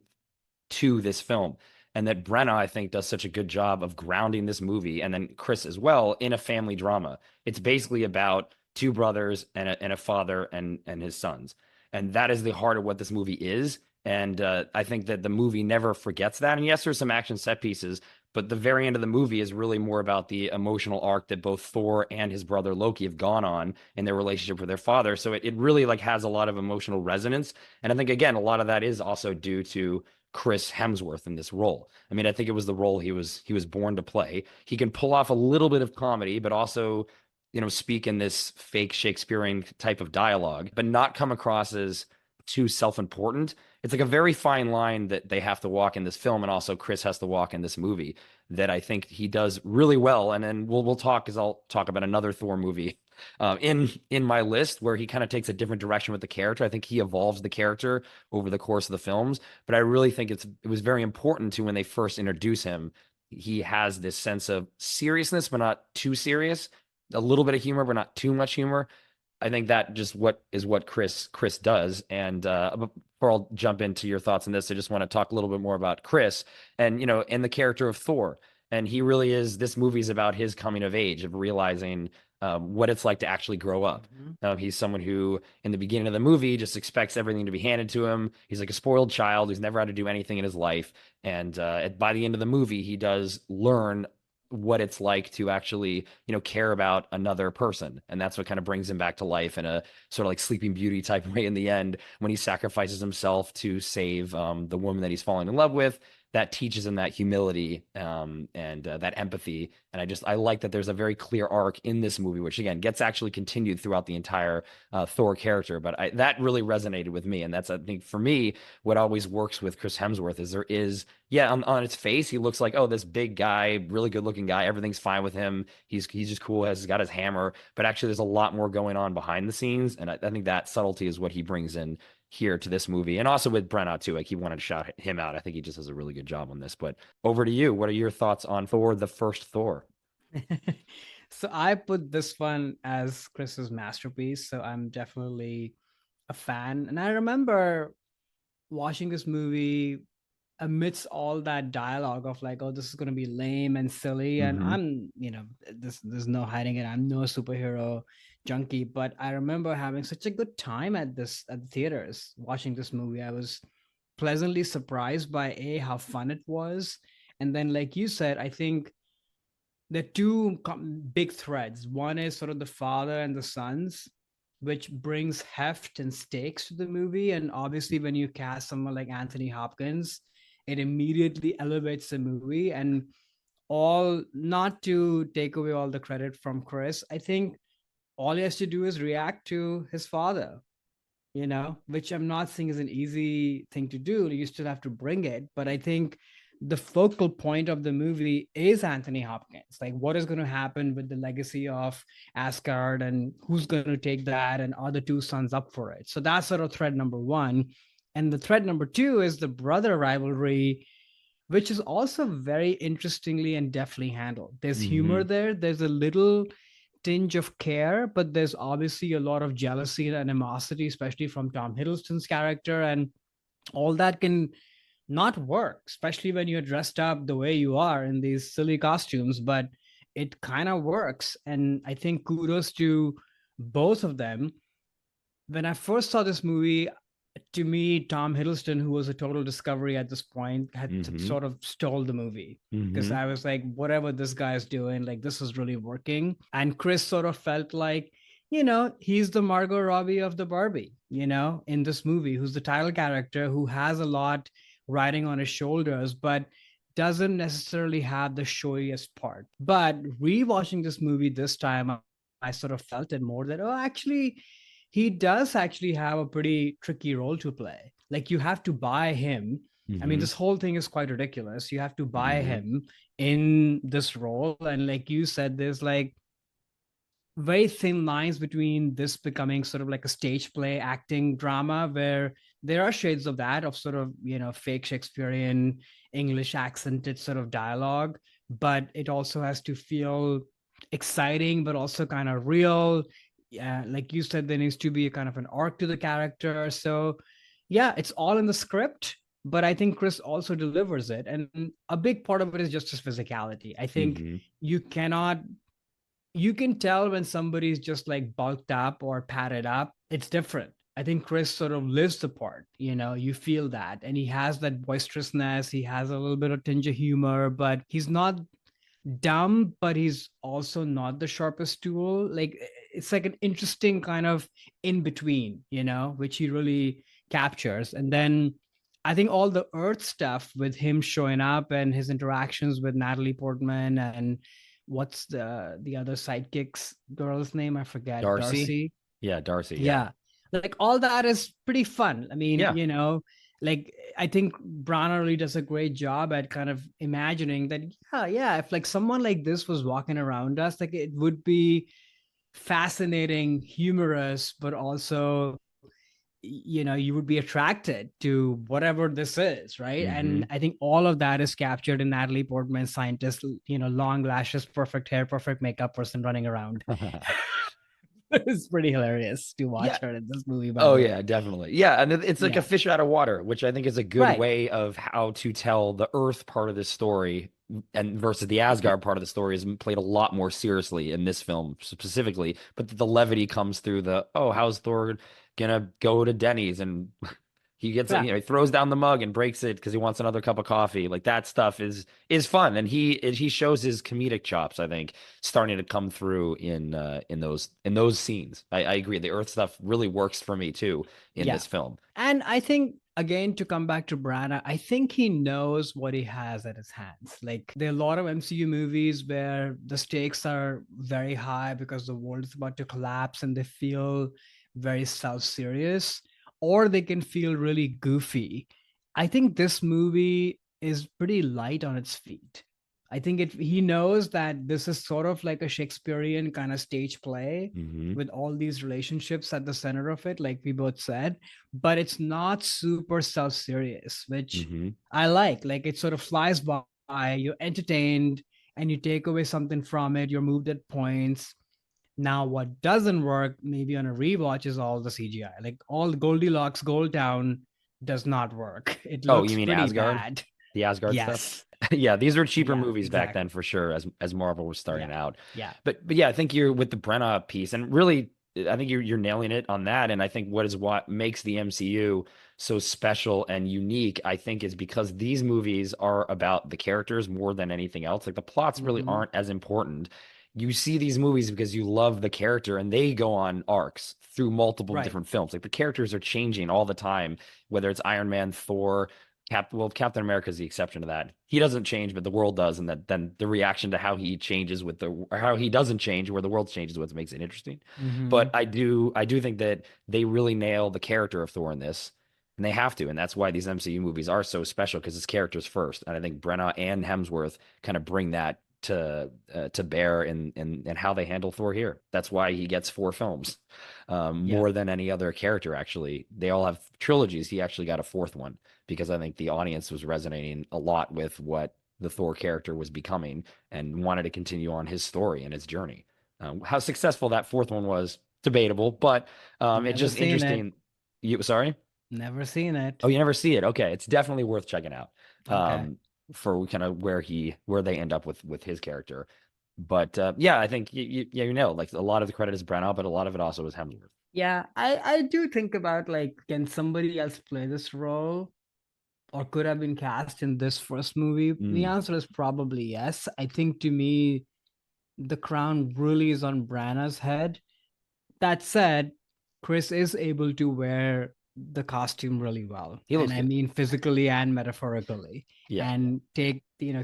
to this film. And that Branagh, I think, does such a good job of grounding this movie, and then Chris as well, in a family drama. It's basically about two brothers and a father and his sons. And that is the heart of what this movie is. And I think that the movie never forgets that. And yes, there's some action set pieces, but the very end of the movie is really more about the emotional arc that both Thor and his brother Loki have gone on in their relationship with their father. So it really like has a lot of emotional resonance. And I think again, a lot of that is also due to Chris Hemsworth in this role. I mean, I think it was the role he was born to play. He can pull off a little bit of comedy, but also, speak in this fake Shakespearean type of dialogue, but not come across as too self-important. It's like a very fine line that they have to walk in this film, and also Chris has to walk in this movie that I think he does really well. And then we'll talk, because I'll talk about another Thor movie in my list where he kind of takes a different direction with the character. I think he evolves the character over the course of the films, but I really think it was very important to when they first introduce him. He has this sense of seriousness, but not too serious. A little bit of humor, but not too much humor. I think that just what Chris does. And before I'll jump into your thoughts on this, I just want to talk a little bit more about Chris and and the character of Thor. And he really is. This movie is about his coming of age, of realizing what it's like to actually grow up. Mhm. He's someone who, in the beginning of the movie, just expects everything to be handed to him. He's like a spoiled child who's never had to do anything in his life. And by the end of the movie, he does learn what it's like to actually, care about another person. And that's what kind of brings him back to life in a sort of like Sleeping Beauty type way in the end, when he sacrifices himself to save the woman that he's falling in love with. That teaches him that humility and that empathy. And I like that there's a very clear arc in this movie, which again gets actually continued throughout the entire Thor character. But that really resonated with me. And that's, I think, for me, what always works with Chris Hemsworth is there is, yeah, on its face, he looks like, oh, this big guy, really good looking guy. Everything's fine with him. He's just cool. He's got his hammer. But actually, there's a lot more going on behind the scenes. And I think that subtlety is what he brings in here to this movie. And also with Brent out too. Like, he wanted to shout him out. I think he just does a really good job on this. But over to you. What are your thoughts on Thor, the first Thor? So I put this one as Chris's masterpiece. So I'm definitely a fan. And I remember watching this movie amidst all that dialogue of like, oh, this is going to be lame and silly. And Mm-hmm. I'm, there's no hiding it. I'm no superhero junkie, but I remember having such a good time at the theaters watching this movie. I was pleasantly surprised by how fun it was. And then, like you said, I think there are two big threads. One is sort of the father and the sons, which brings heft and stakes to the movie. And obviously, when you cast someone like Anthony Hopkins, it immediately elevates the movie. And all, not to take away all the credit from Chris, I think all he has to do is react to his father, which I'm not saying is an easy thing to do. You still have to bring it. But I think the focal point of the movie is Anthony Hopkins. Like, what is going to happen with the legacy of Asgard, and who's going to take that, and are the two sons up for it? So that's sort of thread number one. And the thread number two is the brother rivalry, which is also very interestingly and deftly handled. There's Mm-hmm. humor there. There's a little tinge of care, but there's obviously a lot of jealousy and animosity, especially from Tom Hiddleston's character. And all that can not work, especially when you're dressed up the way you are in these silly costumes, but it kind of works. And I think kudos to both of them. When I first saw this movie, to me, Tom Hiddleston, who was a total discovery at this point, had Mm-hmm. sort of stole the movie, because Mm-hmm. I was like, whatever this guy's doing, like, this is really working. And Chris sort of felt like, he's the Margot Robbie of the Barbie, in this movie, who's the title character, who has a lot riding on his shoulders, but doesn't necessarily have the showiest part. But rewatching this movie this time, I sort of felt it more that, oh, actually, he does actually have a pretty tricky role to play. Like, you have to buy him. I mean, Mm-hmm. this whole thing is quite ridiculous. You have to buy Mm-hmm. him in this role. And like you said, there's like very thin lines between this becoming sort of like a stage play acting drama, where there are shades of that, of sort of, fake Shakespearean English accented sort of dialogue, but it also has to feel exciting, but also kind of real. Yeah, like you said, there needs to be a kind of an arc to the character. So yeah, it's all in the script, but I think Chris also delivers it. And a big part of it is just his physicality. I think Mm-hmm. you cannot you can tell when somebody's just like bulked up or padded up. It's different. I think Chris sort of lives the part, you feel that. And he has that boisterousness. He has a little bit of tinge of humor, but he's not dumb, but he's also not the sharpest tool. Like it's like an interesting kind of in between, which he really captures. And then I think all the Earth stuff with him showing up and his interactions with Natalie Portman and what's the other sidekick's girl's name? I forget. Darcy? Darcy. Yeah, Darcy. Yeah. Yeah. Like all that is pretty fun. I mean, Yeah. like I think Brana really does a great job at kind of imagining that, yeah, if like someone like this was walking around us, like it would be fascinating, humorous, but also, you would be attracted to whatever this is, right? Hmm. And I think all of that is captured in Natalie Portman's scientist, long lashes, perfect hair, perfect makeup person running around. It's pretty hilarious to Yeah. watch her in this movie, by Oh the yeah, way. definitely. Yeah, and it's like a Yeah. fish out of water, which I think is a good Right. way of how to tell the Earth part of the story and versus the Asgard part of the story is played a lot more seriously in this film specifically. But the levity comes through the, oh, how's Thor gonna go to Denny's and he gets, Yeah. he throws down the mug and breaks it because he wants another cup of coffee. Like that stuff is fun, and he shows his comedic chops, I think, starting to come through in those scenes. I agree. The Earth stuff really works for me too in Yeah. this film. And I think, again, to come back to Branagh, I think he knows what he has at his hands. Like, there are a lot of MCU movies where the stakes are very high because the world is about to collapse and they feel very self serious, or they can feel really goofy. I think this movie is pretty light on its feet. I think he knows that this is sort of like a Shakespearean kind of stage play Hmm. with all these relationships at the center of it, like we both said, but it's not super self-serious, which Hmm. I like. Like it sort of flies by, you're entertained, and you take away something from it. You're moved at points. Now, what doesn't work, maybe on a rewatch, is all the CGI. Like all Goldilocks Gold Town does not work. It Oh, you looks mean pretty Asgard? bad. The Asgard stuff? Yes. Yeah, these were cheaper Yeah, movies back then exactly. for sure, as Marvel was starting Yeah. out. Yeah. But yeah, I think you're with the Brenna piece, and really, I think you're nailing it on that. And I think what makes the MCU so special and unique, I think, is because these movies are about the characters more than anything else. Like the plots really Hmm. aren't as important. You see these movies because you love the character, and they go on arcs through multiple Right. different films. Like the characters are changing all the time, whether it's Iron Man, Thor. Captain America is the exception to that. He doesn't change, but the world does, and that then the reaction to how he changes with the or how he doesn't change, where the world changes, what makes it interesting. But Hmm. I do think that they really nail the character of Thor in this, and they have to, and that's why these MCU movies are so special because it's characters first, and I think Brenna and Hemsworth kind of bring that to bear in how they handle Thor here. That's why he gets 4 films, Yeah. more than any other character. Actually, they all have trilogies. He actually got a fourth one because I think the audience was resonating a lot with what the Thor character was becoming and wanted to continue on his story and his journey. How successful that fourth one was, debatable, but it's Never just seen it. interesting. You sorry? Never seen Oh, it. you never see it? Okay, it's definitely worth checking out. Okay. Um, for kind of where they end up with his character. But yeah, I think you know, like a lot of the credit is Branagh, but a lot of it also is Hemsworth. Yeah, I do think about like, can somebody else play this role or could have been cast in this first movie? The Mm. answer is probably yes. I think to me, the crown really is on Branagh's head. That said, Chris is able to wear the costume really well. He And looks I good. mean physically and metaphorically, Yeah, and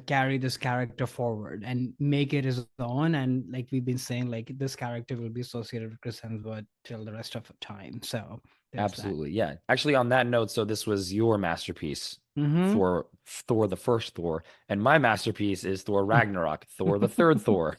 carry this character forward and make it his own. And like we've been saying, like this character will be associated with Chris Hemsworth till the rest of the time. So there's that. absolutely. Yeah. Actually, on that note, so this was your masterpiece, Mm-hmm. Thor, the first Thor, and my masterpiece is Thor Ragnarok, Thor the third Thor.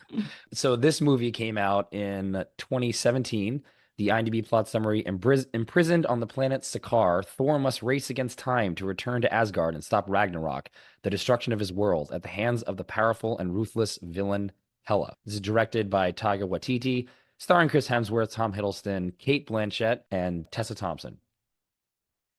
So this movie came out in 2017. The IMDb plot summary: imprisoned on the planet Sakaar, Thor must race against time to return to Asgard and stop Ragnarok, the destruction of his world, at the hands of the powerful and ruthless villain Hela. This is directed by Taika Waititi, starring Chris Hemsworth, Tom Hiddleston, Kate Blanchett, and Tessa Thompson.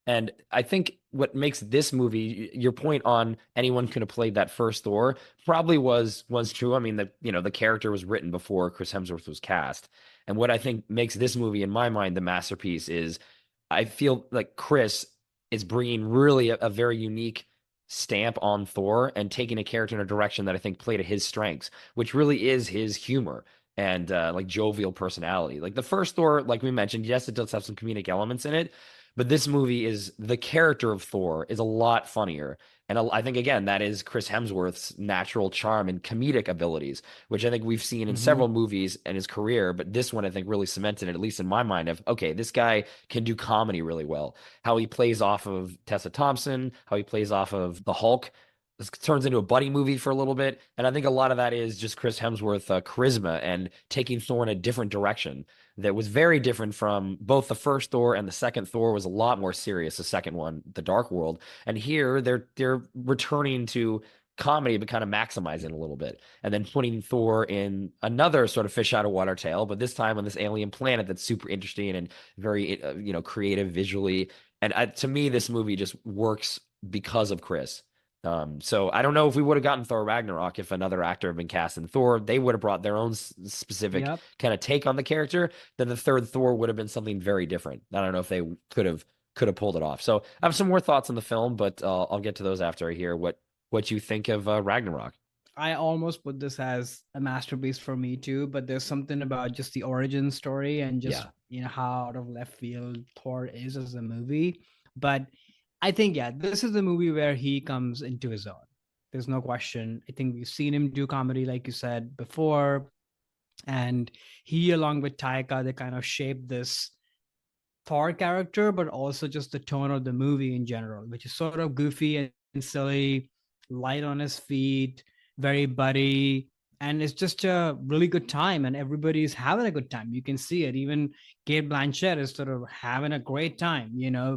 And I think what makes this movie, your point on anyone could have played that first Thor, probably was true. I mean, the character was written before Chris Hemsworth was cast. And what I think makes this movie, in my mind, the masterpiece is I feel like Chris is bringing really a very unique stamp on Thor and taking a character in a direction that I think played to his strengths, which really is his humor and like jovial personality. Like the first Thor, like we mentioned, yes, it does have some comedic elements in it, but this movie is the character of Thor is a lot funnier. And I think, again, that is Chris Hemsworth's natural charm and comedic abilities, which I think we've seen in Hmm. several movies in his career. But this one, I think, really cemented it, at least in my mind, of, okay, this guy can do comedy really well. How he plays off of Tessa Thompson, how he plays off of the Hulk. This turns into a buddy movie for a little bit. And I think a lot of that is just Chris Hemsworth charisma and taking Thor in a different direction that was very different from both the first Thor and the second Thor was a lot more serious. The second one, The Dark World, and here they're returning to comedy but kind of maximizing a little bit, and then putting Thor in another sort of fish out of water tale, but this time on this alien planet that's super interesting and very creative visually. And to me, this movie just works because of Chris. So I don't know if we would have gotten Thor Ragnarok if another actor had been cast in Thor. They would have brought their own specific Yep. kind of take on the character. Then the third Thor would have been something very different. I don't know if they could have pulled it off. So I have some more thoughts on the film, but I'll get to those after I hear what you think of Ragnarok. I almost put this as a masterpiece for me too, but there's something about just the origin story and just, Yeah. how out of left field Thor is as a movie. But I think, yeah, this is the movie where he comes into his own. There's no question. I think we've seen him do comedy, like you said before. And he, along with Taika, they kind of shaped this Thor character, but also just the tone of the movie in general, which is sort of goofy and silly, light on his feet, very buddy. And it's just a really good time, and everybody's having a good time. You can see it. Even Kate Blanchett is sort of having a great time,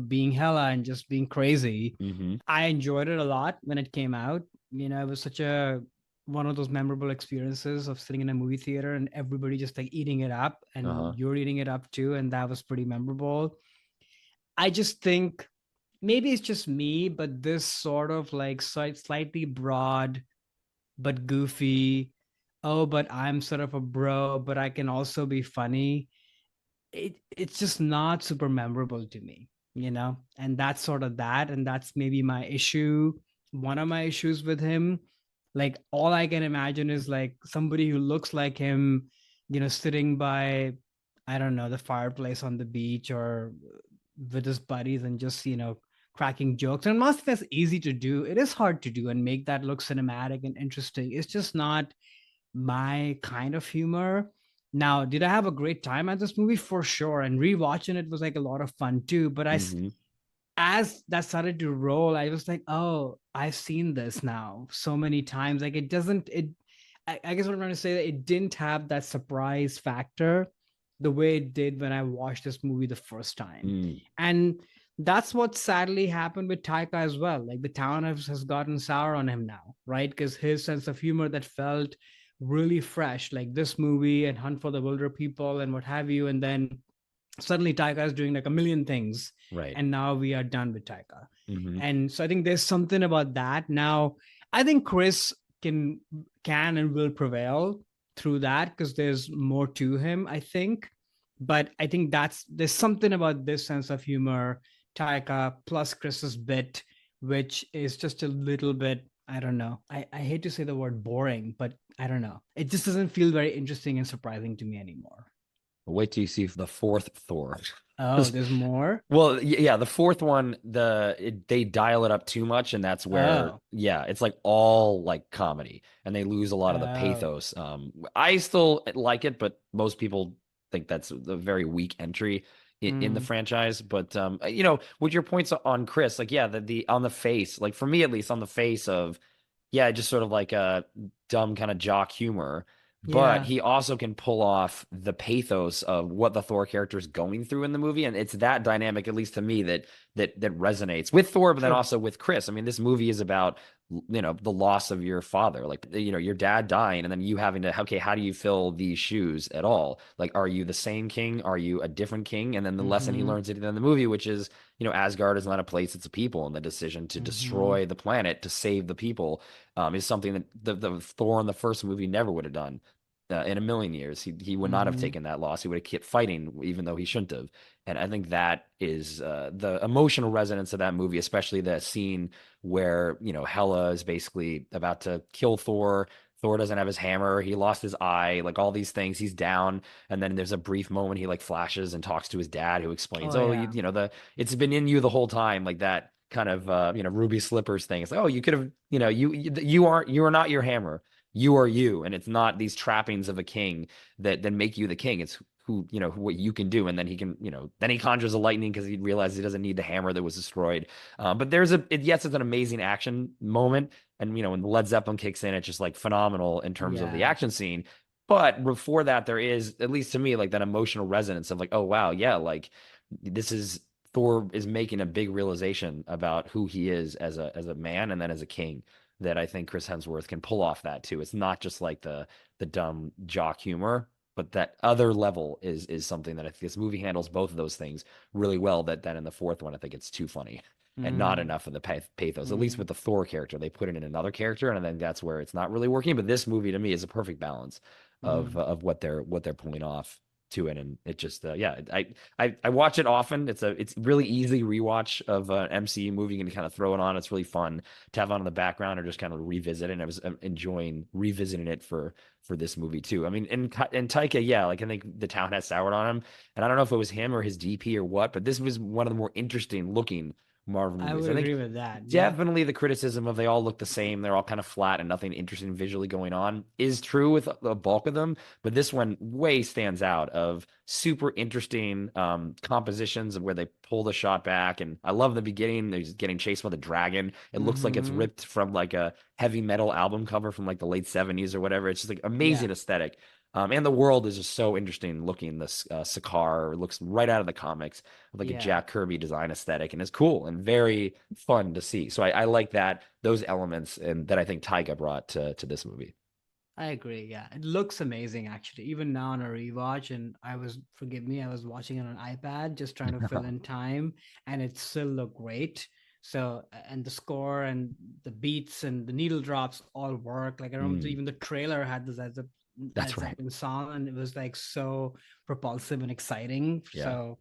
being Hela and just being crazy. Mm-hmm. I enjoyed it a lot when it came out. It was such a one of those memorable experiences of sitting in a movie theater and everybody just like eating it up, and Uh-huh. you're eating it up too, and that was pretty memorable. I just think maybe it's just me, but this sort of like slightly broad but goofy, oh, but I'm sort of a bro, but I can also be funny. It's just not super memorable to me, and that's sort of that, and that's maybe my issue. One of my issues with him, like all I can imagine is like somebody who looks like him, sitting by, I don't know, the fireplace on the beach or with his buddies and just, cracking jokes. And most of that's easy to do. It is hard to do and make that look cinematic and interesting. It's just not my kind of humor. Now, did I have a great time at this movie? For sure. And rewatching it was like a lot of fun too. But Mm-hmm. as that started to roll, I was like, oh, I've seen this now so many times. Like it doesn't, I guess what I'm trying to say, that it didn't have that surprise factor the way it did when I watched this movie the first time. Mm. And that's what sadly happened with Taika as well. Like the town has gotten sour on him now, right? Because his sense of humor that felt really fresh, like this movie and Hunt for the Wilder People and what have you. And then suddenly Taika is doing like a million things, Right. and now we are done with Taika. Mm-hmm. And so I think there's something about that. Now, I think Chris can and will prevail through that because there's more to him, I think. But I think there's something about this sense of humor, Taika plus Chris's bit, which is just a little bit, I don't know. I hate to say the word boring, but I don't know. It just doesn't feel very interesting and surprising to me anymore. Wait till you see the fourth Thor. Oh, there's more. Well, yeah, the fourth one, they dial it up too much, and that's where, Oh, yeah, it's like all like comedy, and they lose a lot of the oh, pathos. I still like it, but most people think that's a very weak entry in the mm, franchise. But with your points on Chris, like, yeah, the on the face, like for me at least, on the face of, yeah, just sort of like a dumb kind of jock humor, but yeah, he also can pull off the pathos of what the Thor character is going through in the movie, and it's that dynamic, at least to me, that resonates with Thor, but then true. also with Chris. I mean, this movie is about the loss of your father, like, your dad dying, and then you having to, okay, how do you fill these shoes at all? Like, are you the same king? Are you a different king? And then the lesson he Mm-hmm. learns at the end of the movie, which is, Asgard is not a place, it's a people, and the decision to Mm-hmm. destroy the planet to save the people, is something that the Thor in the first movie never would have done. In a million years, he would not have Mm-hmm. taken that loss. He would have kept fighting, even though he shouldn't have. And I think that is the emotional resonance of that movie, especially that scene where, Hela is basically about to kill Thor. Thor doesn't have his hammer. He lost his eye, like all these things. He's down. And then there's a brief moment he like flashes and talks to his dad, who explains, Oh oh, yeah. it's been in you the whole time, like that kind of, Ruby Slippers thing. It's like, oh, you could have, you are not your hammer. You are you. And it's not these trappings of a king that make you the king. It's what you can do. And then he can, then he conjures a lightning because he realizes he doesn't need the hammer that was destroyed. But yes, it's an amazing action moment. And, when the Led Zeppelin kicks in, it's just like phenomenal in terms of the Yeah. action scene. But before that, there is, at least to me, like that emotional resonance of like, oh, wow, yeah, like this is Thor is making a big realization about who he is as a man and then as a king, that I think Chris Hemsworth can pull off that too. It's not just like the dumb jock humor, but that other level is something that I think this movie handles both of those things really well. That in the fourth one, I think it's too funny and not Mm-hmm. enough of the pathos. At least Mm-hmm. with the Thor character, they put it in another character, and I think that's where it's not really working. But this movie to me is a perfect balance of what they're pulling off to it, and it just yeah, I watch it often. It's really easy rewatch of an MCU movie. You can kind of throw it on. It's really fun to have on in the background or just kind of revisit it. And I was enjoying revisiting it for this movie too. I mean, in Taika, yeah, like I think the town has soured on him, and I don't know if it was him or his DP or what, but this was one of the more interesting looking Marvel I movies. would I think agree with that. Yep. definitely the criticism of they all look the same, they're all kind of flat and nothing interesting visually going on is true with the bulk of them, but this one way stands out of super interesting compositions of where they pull the shot back. And I love the beginning, they're getting chased by the dragon. It looks like it's Mm-hmm. ripped from like a heavy metal album cover from like the late 70s or whatever. It's just like Yeah. amazing aesthetic. And the world is just so interesting looking. This Sakaar looks right out of the comics with like a Yeah. Jack Kirby design aesthetic, and it's cool and very fun to see. So I like those elements, and that I think Tyga brought to this movie. I agree. Yeah. It looks amazing actually. Even now on a rewatch, and forgive me, I was watching it on iPad, just trying to fill in time, and it still looked great. So, and the score and the beats and the needle drops all work. Like I remember Mm, even the trailer had the that's Led right. Zeppelin song, and it was like so propulsive and exciting. Yeah, So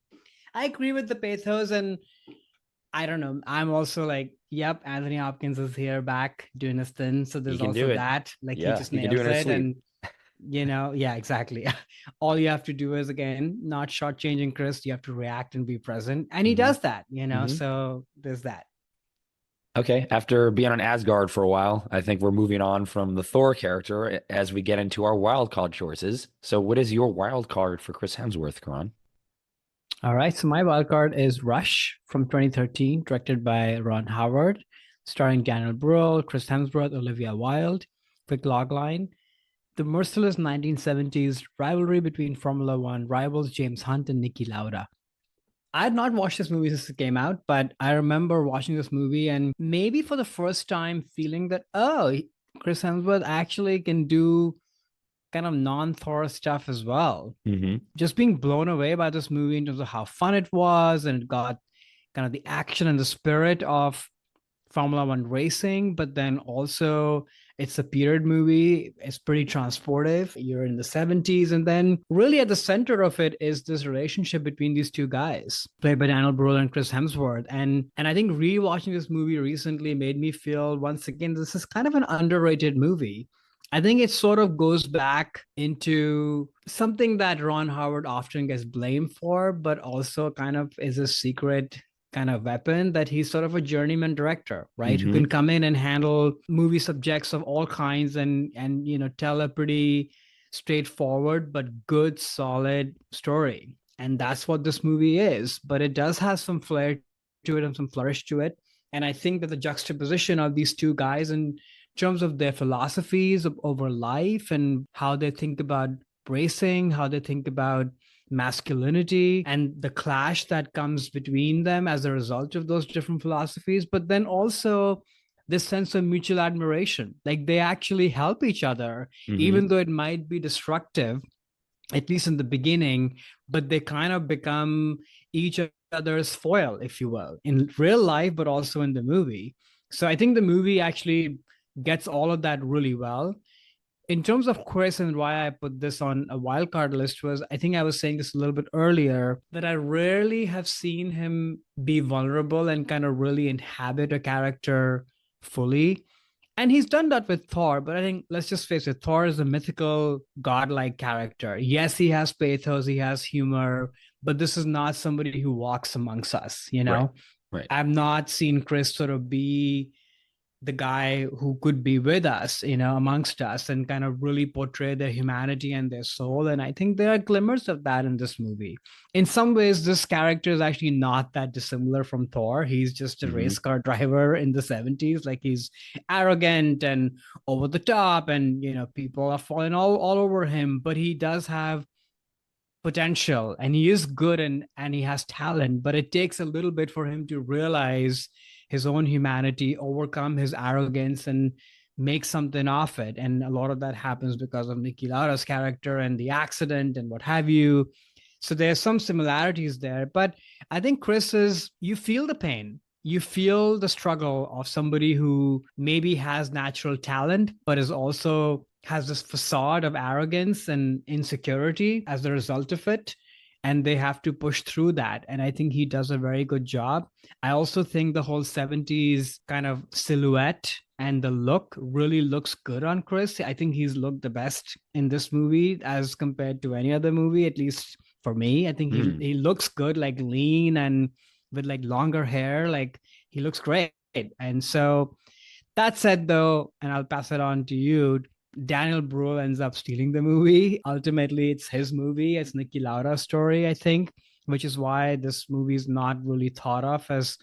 I agree with the pathos, and I don't know. I'm also like, yep, Anthony Hopkins is here back doing his thing. So he there's can also do it. that. Like he Yeah, just he can do it nails in his it. sleep. And yeah, exactly. All you have to do is again, not shortchanging Chris. You have to react and be present. And he Hmm. does that. Hmm. So there's that. Okay, after being on Asgard for a while, I think we're moving on from the Thor character as we get into our wild card choices. So, what is your wild card for Chris Hemsworth, Karan? All right. So my wild card is Rush from 2013, directed by Ron Howard, starring Daniel Bruhl, Chris Hemsworth, Olivia Wilde, quick logline. The merciless 1970s rivalry between Formula One rivals James Hunt and Niki Lauda. I had not watched this movie since it came out, but I remember watching this movie and maybe for the first time feeling that, oh, Chris Hemsworth actually can do kind of non-Thor stuff as well. Hmm. Just being blown away by this movie in terms of how fun it was, and it got kind of the action and the spirit of Formula One racing, but then also it's a period movie. It's pretty transportive. You're in the 70s, and then really at the center of it is this relationship between these two guys, played by Daniel Bruhl and Chris Hemsworth. And I think rewatching this movie recently made me feel once again this is kind of an underrated movie. I think it sort of goes back into something that Ron Howard often gets blamed for, but also kind of is a secret kind of weapon, that he's sort of a journeyman director, right? Who can Hmm. come in and handle movie subjects of all kinds and tell a pretty straightforward but good solid story. And that's what this movie is. But it does have some flair to it and some flourish to it. And I think that the juxtaposition of these two guys in terms of their philosophies over life and how they think about racing, how they think about masculinity and the clash that comes between them as a result of those different philosophies, but then also this sense of mutual admiration. Like they actually help each other, Hmm. even though it might be destructive, at least in the beginning, but they kind of become each other's foil, if you will, in real life, but also in the movie. So I think the movie actually gets all of that really well. In terms of Chris and why I put this on a wildcard list was, I think I was saying this a little bit earlier, that I rarely have seen him be vulnerable and kind of really inhabit a character fully. And he's done that with Thor, but I think let's just face it, Thor is a mythical, godlike character. Yes, he has pathos, he has humor, but this is not somebody who walks amongst us, you Right. know? Right. I've not seen Chris sort of be the guy who could be with us, you know, amongst us and kind of really portray their humanity and their soul. And I think there are glimmers of that in this movie. In some ways, this character is actually not that dissimilar from Thor. He's just a Hmm. race car driver in the 70s. Like he's arrogant and over the top, and, you know, people are falling all over him, but he does have potential and he is good and he has talent, but it takes a little bit for him to realize his own humanity, overcome his arrogance, and make something of it. And a lot of that happens because of Niki Lauda's character and the accident and what have you. So there's some similarities there, but I think Chris is, you feel the pain, you feel the struggle of somebody who maybe has natural talent but is also has this facade of arrogance and insecurity as a result of it, and they have to push through that, and I think he does a very good job. I also think the whole 70s kind of silhouette and the look really looks good on Chris. I think he's looked the best in this movie as compared to any other movie, at least for me. I think he Mm. he looks good, like lean and with like longer hair, like he looks great. And so that said, though, and I'll pass it on to you, Daniel Bruhl ends up stealing the movie. Ultimately, it's his movie. It's Niki Lauda's story, I think, which is why this movie is not really thought of as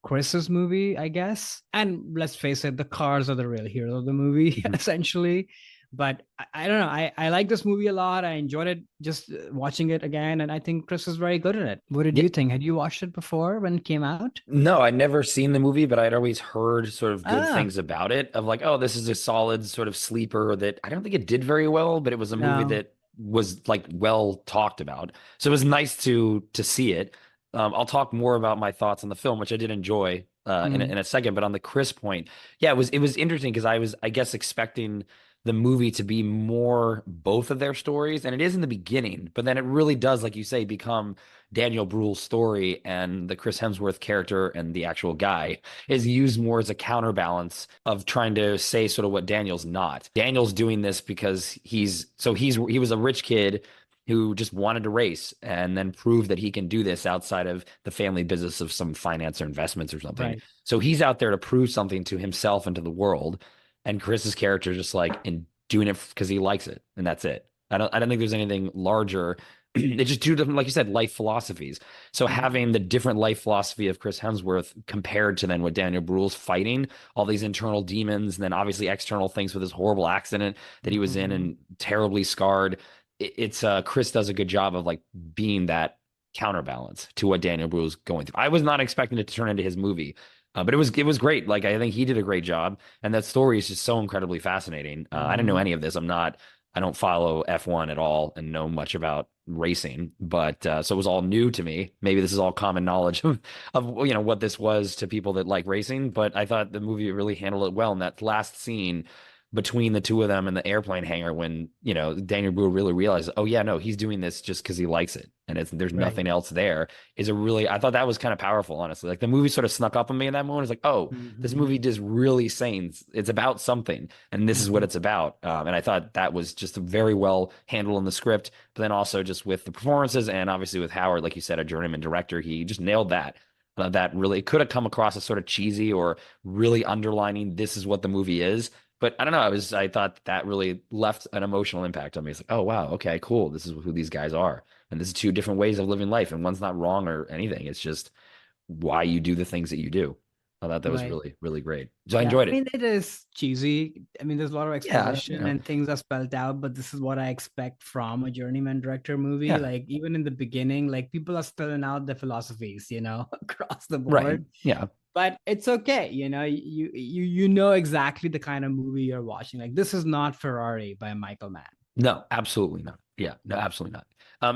Chris's movie, I guess. And let's face it, the cars are the real hero of the movie, Mhm. essentially. But I don't know. I like this movie a lot. I enjoyed it just watching it again. And I think Chris is very good at it. What did Yeah. you think? Had you watched it before when it came out? No, I'd never seen the movie, but I'd always heard sort of good Ah, things about it of like, oh, this is a solid sort of sleeper that I don't think it did very well, but it was a movie no. that was like well talked about. So it was nice to see it. I'll talk more about my thoughts on the film, which I did enjoy Mm, in a second. But on the Chris point, yeah, it was interesting because I was, I guess, expecting the movie to be more both of their stories, and it is in the beginning, but then it really does, like you say, become Daniel Bruhl's story, and the Chris Hemsworth character and the actual guy is used more as a counterbalance of trying to say sort of what Daniel's not. Daniel's doing this because he was a rich kid who just wanted to race and then prove that he can do this outside of the family business of some finance or investments or something. right. So he's out there to prove something to himself and to the world. And Chris's character is just like in doing it because he likes it, and that's it. I don't think there's anything larger. It's just two different, like you said, life philosophies. So Mm, having the different life philosophy of Chris Hemsworth compared to then what Daniel Bruhl's fighting, all these internal demons, and then obviously external things with his horrible accident that he was in mhm. and terribly scarred. It's Chris does a good job of like being that counterbalance to what Daniel Bruhl's going through. I was not expecting it to turn into his movie. But it was great. Like I think he did a great job, and that story is just so incredibly fascinating. I didn't know Mhm. any of this. I don't follow F1 at all and know much about racing, but so it was all new to me. Maybe this is all common knowledge of what this was to people that like racing, but I thought the movie really handled it well. And that last scene between the two of them in the airplane hangar when, Daniel Brewer really realizes, oh yeah, no, he's doing this just because he likes it. And there's Right. nothing else there is a really, I thought that was kind of powerful, honestly. Like the movie sort of snuck up on me in that moment. It's like, oh, this Mhm. movie is really saying it's about something and this is what Mhm. it's about. And I thought that was just very well handled in the script, but then also just with the performances and obviously with Howard, like you said, a journeyman director, he just nailed that. That really, it could have come across as sort of cheesy or really underlining this is what the movie is. But I don't know. I thought that really left an emotional impact on me. It's like, oh wow, okay, cool. This is who these guys are, and this is two different ways of living life, and one's not wrong or anything. It's just why you do the things that you do. I thought that was Right. really, really great. So I Yeah, enjoyed I it. mean, it is cheesy. I mean, there's a lot of Yeah, exposition and things are spelled out, but this is what I expect from a journeyman director movie. yeah, Like, even in the beginning, like people are spelling out their philosophies, across the right, board. yeah, but it's okay. You know exactly the kind of movie you're watching. Like, this is not Ferrari by Michael Mann. No, absolutely not. Yeah, no, absolutely not.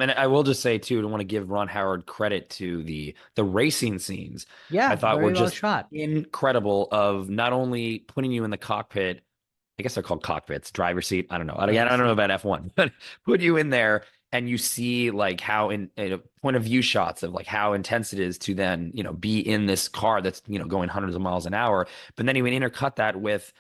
And I will just say too, I want to give Ron Howard credit to the racing scenes. I Yeah, thought were very well just shot. incredible of not only putting you in the cockpit. I guess they're called cockpits, driver seat. I don't know. Again, Driver I don't know seat. about F1, but put you in there and you see like how in point of view shots of like how intense it is to then, be in this car that's, going hundreds of miles an hour. But then you would intercut that with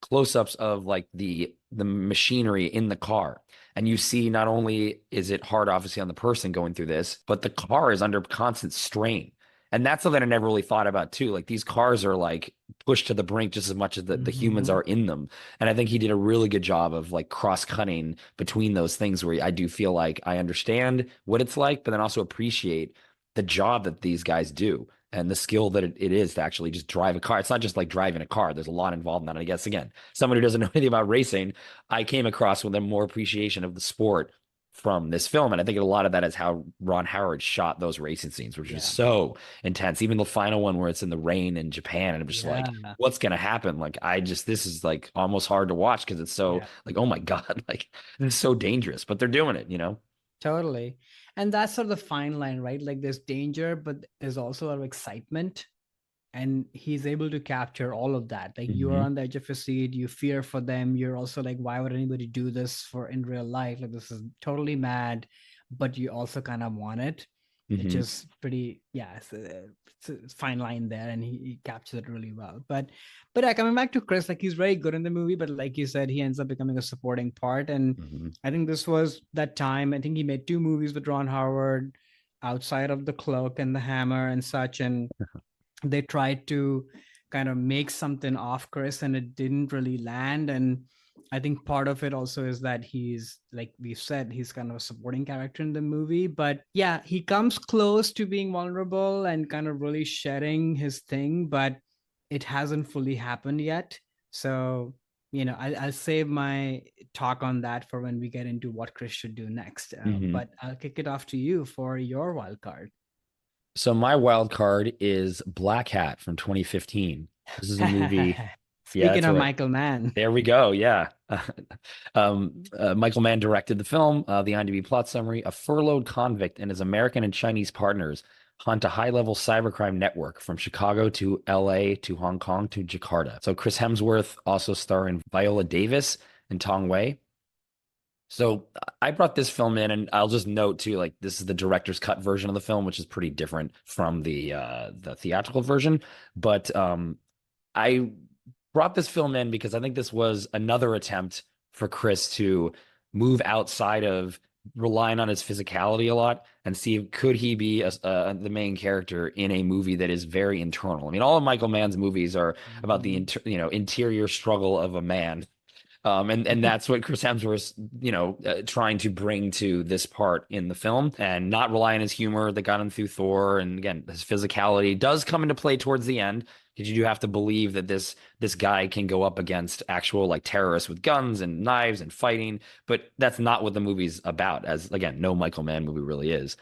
close-ups of like the machinery in the car, and you see not only is it hard obviously on the person going through this, but the car is under constant strain. And that's something I never really thought about too. Like these cars are like pushed to the brink just as much as the humans Hmm. are in them. And I think he did a really good job of like cross-cutting between those things where I do feel like I understand what it's like, but then also appreciate the job that these guys do and the skill that it is to actually just drive a car. It's not just like driving a car. There's a lot involved in that. And I guess again, someone who doesn't know anything about racing, I came across with a more appreciation of the sport from this film. And I think a lot of that is how Ron Howard shot those racing scenes, which is Yeah. so intense. Even the final one where it's in the rain in Japan, and I'm just like, Yeah. what's gonna happen? Like, this is like almost hard to watch because it's so Yeah. like, oh my God, like it's so dangerous. But they're doing it. Totally. And that's sort of the fine line, right? Like, there's danger, but there's also a lot of excitement. And he's able to capture all of that. Like, you are Hmm. on the edge of your seat, you fear for them. You're also like, why would anybody do this for in real life? Like, this is totally mad, but you also kind of want it. It's Hmm. just pretty, yeah, it's a fine line there, and he captures it really well. But yeah, coming back to Chris, like, he's very good in the movie, but like you said, he ends up becoming a supporting part. And Hmm. I think this was that time. I think he made two movies with Ron Howard outside of The Cloak and The Hammer and such. And they tried to kind of make something off Chris, and it didn't really land. And I think part of it also is that he's, like we've said, he's kind of a supporting character in the movie. But yeah, he comes close to being vulnerable and kind of really shedding his thing, but it hasn't fully happened yet. So, I'll save my talk on that for when we get into what Chris should do next. Hmm. But I'll kick it off to you for your wild card. So my wild card is Blackhat from 2015. This is a movie. Yeah, Speaking that's of right. Michael Mann. There we go. Yeah. Michael Mann directed the film. The IMDb plot summary: a furloughed convict and his American and Chinese partners hunt a high-level cybercrime network from Chicago to LA to Hong Kong to Jakarta. So Chris Hemsworth also starring Viola Davis and Tong Wei. So I brought this film in, and I'll just note too, like this is the director's cut version of the film, which is pretty different from the theatrical version. But I brought this film in because I think this was another attempt for Chris to move outside of relying on his physicality a lot and see if could he be the main character in a movie that is very internal. I mean, all of Michael Mann's movies are about the Mhm. interior struggle of a man, and that's what Chris Hemsworth's, trying to bring to this part in the film, and not rely on his humor that got him through Thor. And again, his physicality does come into play towards the end, because you do have to believe that this guy can go up against actual like terrorists with guns and knives and fighting. But that's not what the movie's about, as again, no Michael Mann movie really is.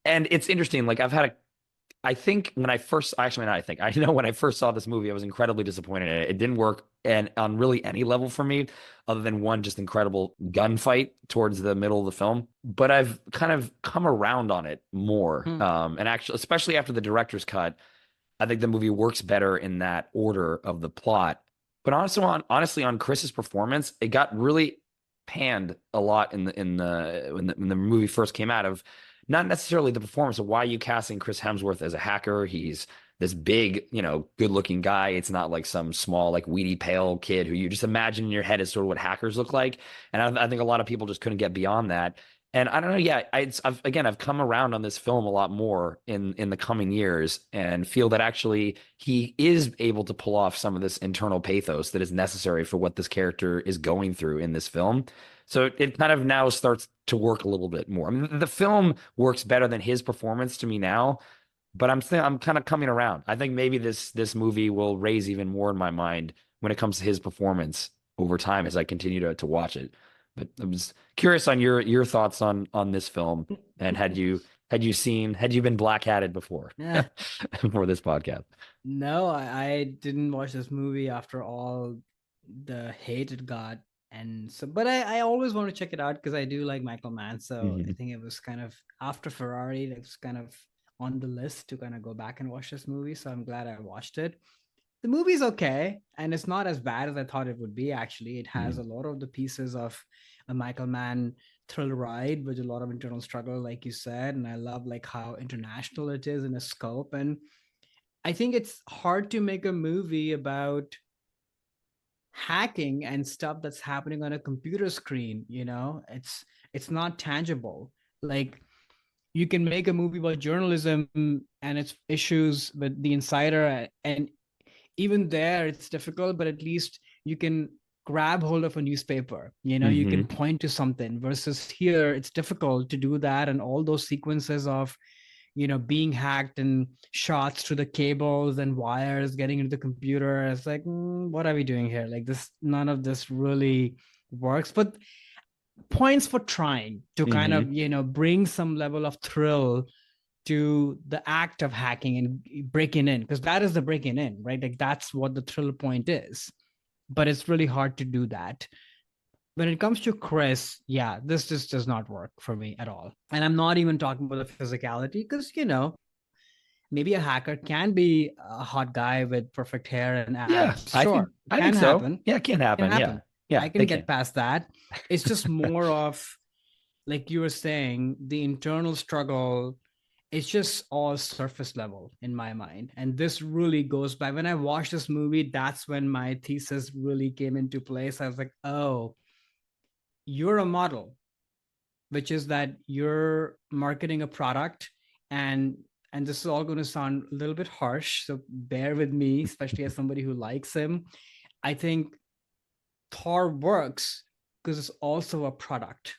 And it's interesting. Like I think when I first, actually, not I think, I know when I first saw this movie, I was incredibly disappointed in it. It didn't work and on really any level for me, other than one just incredible gunfight towards the middle of the film. But I've kind of come around on it more. Hmm. And actually, especially after the director's cut, I think the movie works better in that order of the plot. But honestly, on Chris's performance, it got really panned a lot when the movie first came out, of not necessarily the performance of why are you casting Chris Hemsworth as a hacker. He's this big, good looking guy. It's not like some small, like weedy, pale kid who you just imagine in your head is sort of what hackers look like. And I think a lot of people just couldn't get beyond that. And I don't know. Yeah, I've come around on this film a lot more in the coming years, and feel that actually he is able to pull off some of this internal pathos that is necessary for what this character is going through in this film. So it kind of now starts to work a little bit more. I mean, the film works better than his performance to me now, but I'm kind of coming around. I think maybe this movie will raise even more in my mind when it comes to his performance over time as I continue to watch it. But I was curious on your thoughts on this film, and had you been black hatted before Yeah. for this podcast? No, I didn't watch this movie after all the hate it got. And so, but I always want to check it out because I do like Michael Mann. So I Hmm. think it was kind of after Ferrari, it was kind of on the list to kind of go back and watch this movie. So I'm glad I watched it. The movie's okay, and it's not as bad as I thought it would be, actually. It has Hmm. a lot of the pieces of a Michael Mann thrill ride with a lot of internal struggle, like you said. And I love like how international it is in a scope. And I think it's hard to make a movie about hacking and stuff that's happening on a computer screen, it's not tangible. Like you can make a movie about journalism and its issues with the insider, and even there it's difficult, but at least you can grab hold of a newspaper, you can Hmm. point to something, versus here it's difficult to do that. And all those sequences of being hacked and shots through the cables and wires getting into the computer. It's like, what are we doing here? Like this, none of this really works. But points for trying to kind Hmm. of, bring some level of thrill to the act of hacking and breaking in, because that is the breaking in, right? Like that's what the thrill point is. But it's really hard to do that. When it comes to Chris, yeah, this just does not work for me at all. And I'm not even talking about the physicality, because maybe a hacker can be a hot guy with perfect hair and Yeah, abs. I think Sure, it I can think so. happen. Yeah, it can It can happen. Yeah. happen. Yeah, I they can can. get past that. It's just more of, like you were saying, the internal struggle. It's just all surface level in my mind. And this really goes back. When I watched this movie, that's when my thesis really came into place. I was like, oh, you're a model, which is that you're marketing a product, and this is all going to sound a little bit harsh, so bear with me, especially as somebody who likes him. I think Thor works because it's also a product,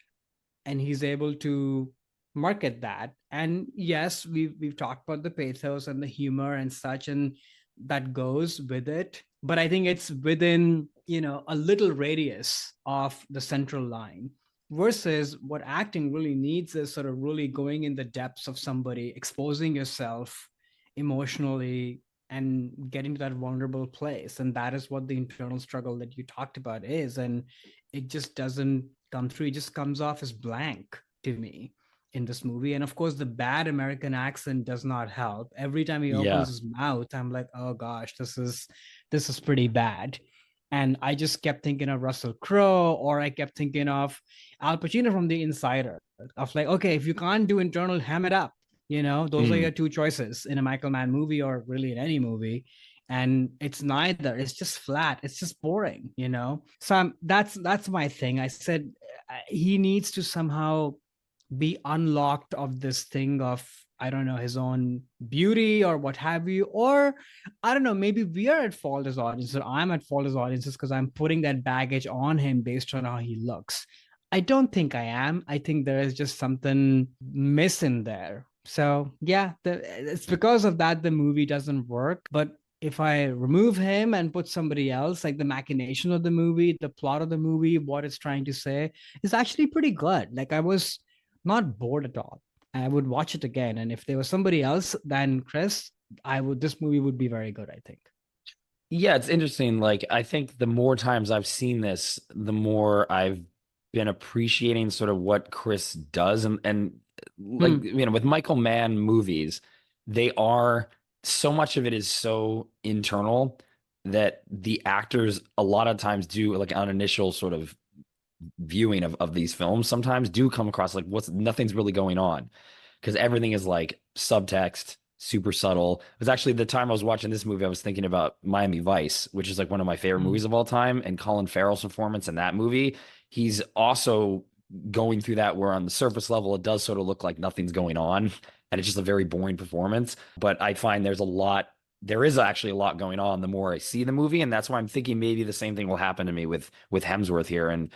and he's able to market that. And yes, we've talked about the pathos and the humor and such, and that goes with it. But I think it's within, a little radius of the central line. Versus what acting really needs is sort of really going in the depths of somebody, exposing yourself emotionally and getting to that vulnerable place. And that is what the internal struggle that you talked about is. And it just doesn't come through. It just comes off as blank to me in this movie. And of course, the bad American accent does not help. Every time he opens Yeah. his mouth, I'm like, oh gosh, this is pretty bad. And I just kept thinking of Russell Crowe, or I kept thinking of Al Pacino from The Insider. Of like, okay, if you can't do internal, ham it up. Those are Mm. your two choices in a Michael Mann movie, or really in any movie. And it's neither. It's just flat. It's just boring. So that's my thing. I said he needs to somehow be unlocked of this thing of, I don't know, his own beauty or what have you. Or I don't know, maybe we are at fault as audiences, or I'm at fault as audiences, because I'm putting that baggage on him based on how he looks. I don't think I am. I think there is just something missing there. So yeah, it's because of that the movie doesn't work. But if I remove him and put somebody else, like the machination of the movie, the plot of the movie, what it's trying to say is actually pretty good. Like I was not bored at all. I would watch it again. And if there was somebody else than Chris, this movie would be very good, I think. Yeah, it's interesting. Like, I think the more times I've seen this, the more I've been appreciating sort of what Chris does. And like, Hmm. with Michael Mann movies, they are so much of it is so internal that the actors a lot of times do like an initial sort of viewing of these films sometimes do come across like what's nothing's really going on because everything is like subtext, super subtle. It was actually the time I was watching this movie, I was thinking about Miami Vice, which is like one of my favorite Hmm. movies of all time, and Colin Farrell's performance in that movie. He's also going through that where on the surface level it does sort of look like nothing's going on and it's just a very boring performance. But I find there is actually a lot going on the more I see the movie, and that's why I'm thinking maybe the same thing will happen to me with Hemsworth here. And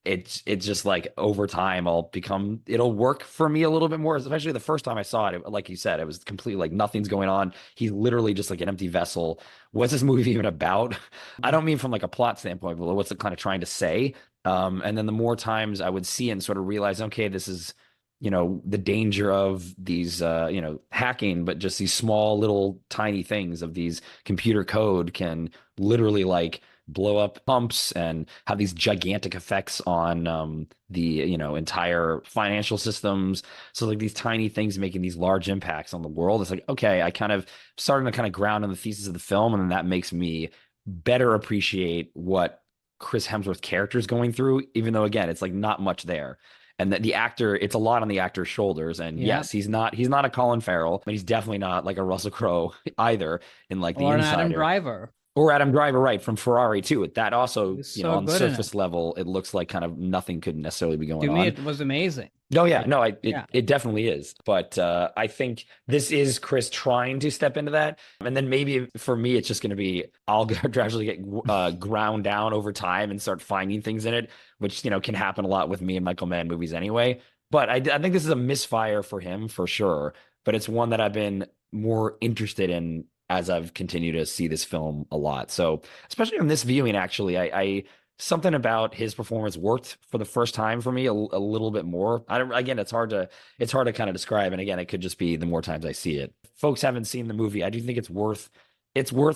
it's just like over time it'll work for me a little bit more, especially the first time I saw it, like you said, it was completely like nothing's going on. He's literally just like an empty vessel. What's this movie even about? I don't mean from like a plot standpoint, but what's it kind of trying to say? And then the more times I would see it and sort of realize, okay, this is the danger of these, hacking, but just these small little tiny things of these computer code can literally like blow up pumps and have these gigantic effects on the entire financial systems. So like these tiny things making these large impacts on the world. It's like, okay, I kind of starting to kind of ground on the thesis of the film, and then that makes me better appreciate what Chris Hemsworth character is going through, even though again, it's like not much there. And that the actor, it's a lot on the actor's shoulders. And Yeah. yes, he's not a Colin Farrell, but he's definitely not like a Russell Crowe either in like The Or an Adam Insider. Driver. Or Adam Driver, right, from Ferrari too. That also, He's so on good in it. surface level, it looks like kind of nothing could necessarily be going To me, on. it was amazing. No, yeah, Like, no, it yeah. it definitely is. But I think this is Chris trying to step into that, and then maybe for me, it's just going to be I'll gradually get ground down over time and start finding things in it, which can happen a lot with me and Michael Mann movies anyway. But I think this is a misfire for him for sure. But it's one that I've been more interested in as I've continued to see this film a lot. So especially on this viewing, actually, I something about his performance worked for the first time for me a little bit more. I don't, again, it's hard to kind of describe. And again, it could just be the more times I see it. Folks haven't seen the movie. I do think it's worth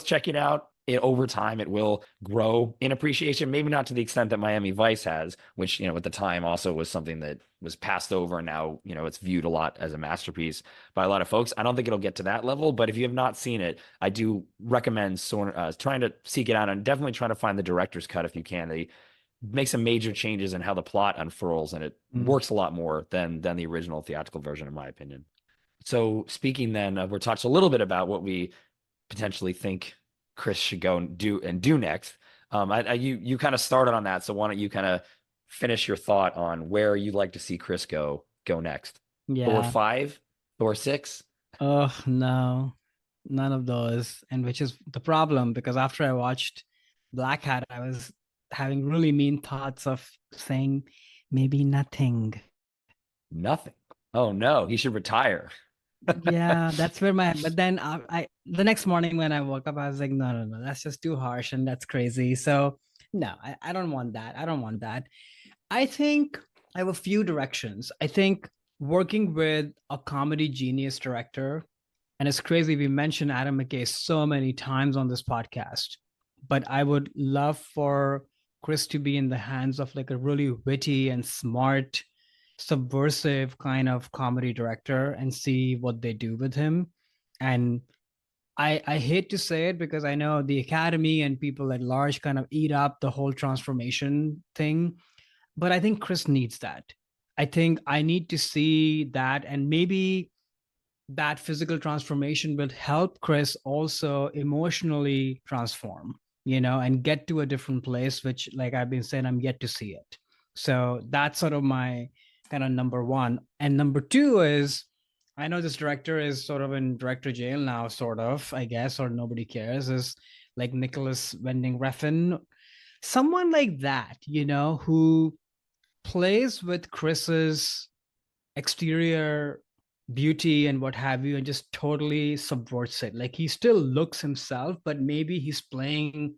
checking out. Over time, it will grow in appreciation. Maybe not to the extent that Miami Vice has, which at the time also was something that was passed over, and now it's viewed a lot as a masterpiece by a lot of folks. I don't think it'll get to that level, but if you have not seen it, I do recommend trying to seek it out, and definitely trying to find the director's cut if you can. They make some major changes in how the plot unfurls, and it Mm. works a lot more than the original theatrical version, in my opinion. So speaking then, we're talked a little bit about what we potentially think Chris should go and do next. You kind of started on that, so why don't you kind of finish your thought on where you'd like to see Chris go next? Thor Yeah. 5, Thor 6? Oh, no, none of those. And which is the problem because after I watched Blackhat, I was having really mean thoughts of saying maybe nothing. Nothing. Oh no, he should retire. Yeah, that's where but then the next morning when I woke up, I was like, no, no, no, that's just too harsh and that's crazy. So, no, I don't want that. I don't want that. I think I have a few directions. I think working with a comedy genius director, and it's crazy, we mentioned Adam McKay so many times on this podcast, but I would love for Chris to be in the hands of like a really witty and smart, subversive kind of comedy director and see what they do with him. And I hate to say it because I know the Academy and people at large kind of eat up the whole transformation thing, but I think Chris needs that. I think I need to see that, and maybe that physical transformation will help Chris also emotionally transform, and get to a different place, which, like I've been saying, I'm yet to see it. So that's sort of my kind of number one. And number two is I know this director is sort of in director jail now, sort of, I guess, or nobody cares, is like Nicholas Winding Refn, someone like that, who plays with Chris's exterior beauty and what have you and just totally subverts it. Like he still looks himself, but maybe he's playing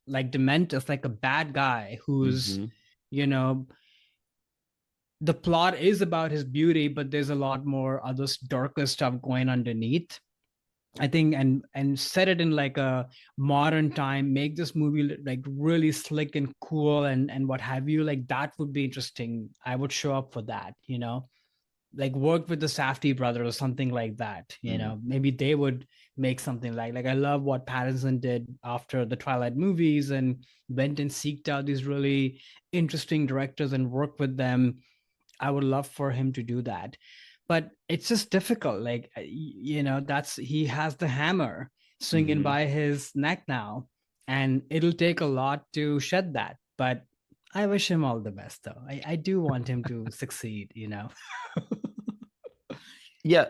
like Dementus, like a bad guy who's, Mm-hmm. you know, the plot is about his beauty, but there's a lot more other darker stuff going underneath. I think, and set it in like a modern time, make this movie like really slick and cool and what have you. Like that would be interesting. I would show up for that, like work with the Safdie brothers or something like that. Maybe they would make something like I love what Pattinson did after the Twilight movies and went and seeked out these really interesting directors and worked with them. I would love for him to do that, but it's just difficult. Like that's he has the hammer swinging Mm-hmm. by his neck now, and it'll take a lot to shed that. But I wish him all the best, though. I do want him to succeed. Yeah,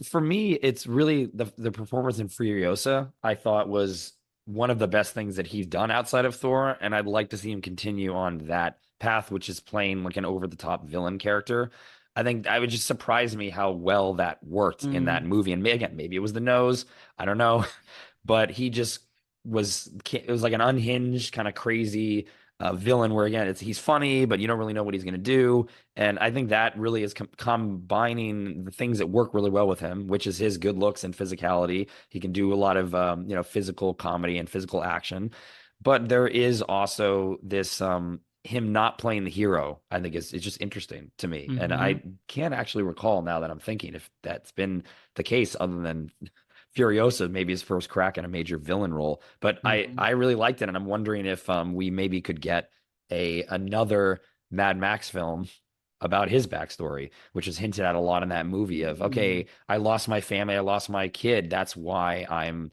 for me, it's really the performance in Furiosa. I thought was one of the best things that he's done outside of Thor, and I'd like to see him continue on that path, which is playing like an over the top villain character. I think I would just surprise me how well that worked in that Mm, movie. And again, maybe it was the nose, I don't know, but he just it was like an unhinged kind of crazy. villain where again he's funny, but you don't really know what he's going to do. And I think that really is combining the things that work really well with him, which is his good looks and physicality. He can do a lot of physical comedy and physical action, but there is also this him not playing the hero. I think it's just interesting to me, and I can't actually recall now that I'm thinking if that's been the case other than Furiosa, maybe his first crack at a major villain role. But I really liked it, and I'm wondering if we maybe could get another Mad Max film about his backstory, which is hinted at a lot in that movie of, okay, I lost my family, I lost my kid. That's why I'm,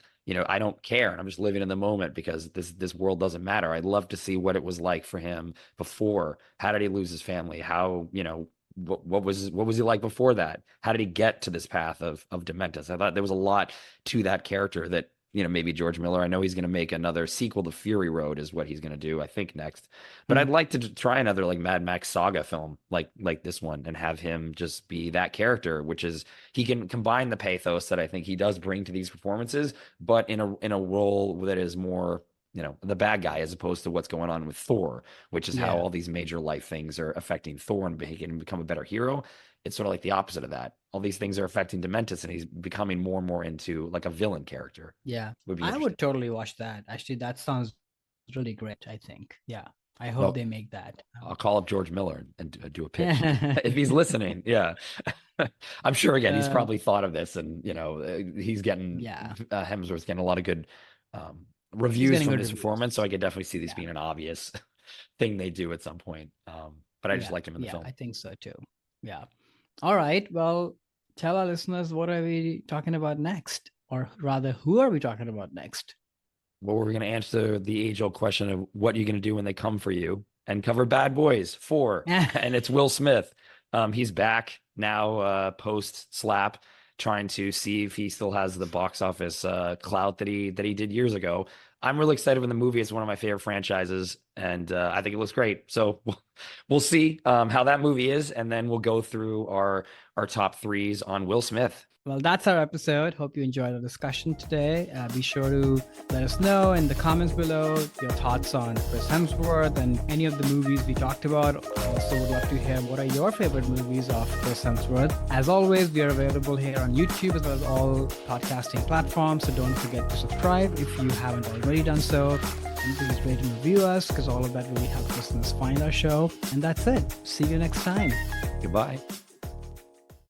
I don't care. And I'm just living in the moment because this world doesn't matter. I'd love to see what it was like for him before. How did he lose his family? How, what was he like before that? How did he get to this path of Dementus? I thought there was a lot to that character that maybe George Miller. I know he's going to make another sequel to Fury Road is what he's going to do, I think, next. But I'd like to try another like Mad Max saga film like this one and have him just be that character, which is he can combine the pathos that I think he does bring to these performances, but in a role that is more the bad guy as opposed to what's going on with Thor, which is how all these major life things are affecting Thor and he can become a better hero. It's sort of like the opposite of that. All these things are affecting Dementus and he's becoming more and more into like a villain character. Yeah. I would totally watch that. Actually, that sounds really great, I think. Yeah. I hope they make that. I'll call up George Miller and do a pitch if he's listening. Yeah. I'm sure again, he's probably thought of this and, he's getting, Hemsworth's getting a lot of good reviews from this performance. So I could definitely see this being an obvious thing they do at some point. But I just liked him in the film. I think so too. Yeah. All right. Well, tell our listeners, what are we talking about next? Or rather, who are we talking about next? Well, we're going to answer the age-old question of what are you going to do when they come for you and cover Bad Boys 4. And it's Will Smith. He's back now post-slap, trying to see if he still has the box office clout that he did years ago. I'm really excited for the movie. It's one of my favorite franchises, and I think it looks great. So we'll see how that movie is, and then we'll go through our top threes on Will Smith. Well, that's our episode. Hope you enjoyed the discussion today. Be sure to let us know in the comments below your thoughts on Chris Hemsworth and any of the movies we talked about. Also would love to hear what are your favorite movies of Chris Hemsworth. As always, we are available here on YouTube as well as all podcasting platforms. So don't forget to subscribe if you haven't already done so. And please rate and review us because all of that really helps listeners find our show. And that's it. See you next time. Goodbye.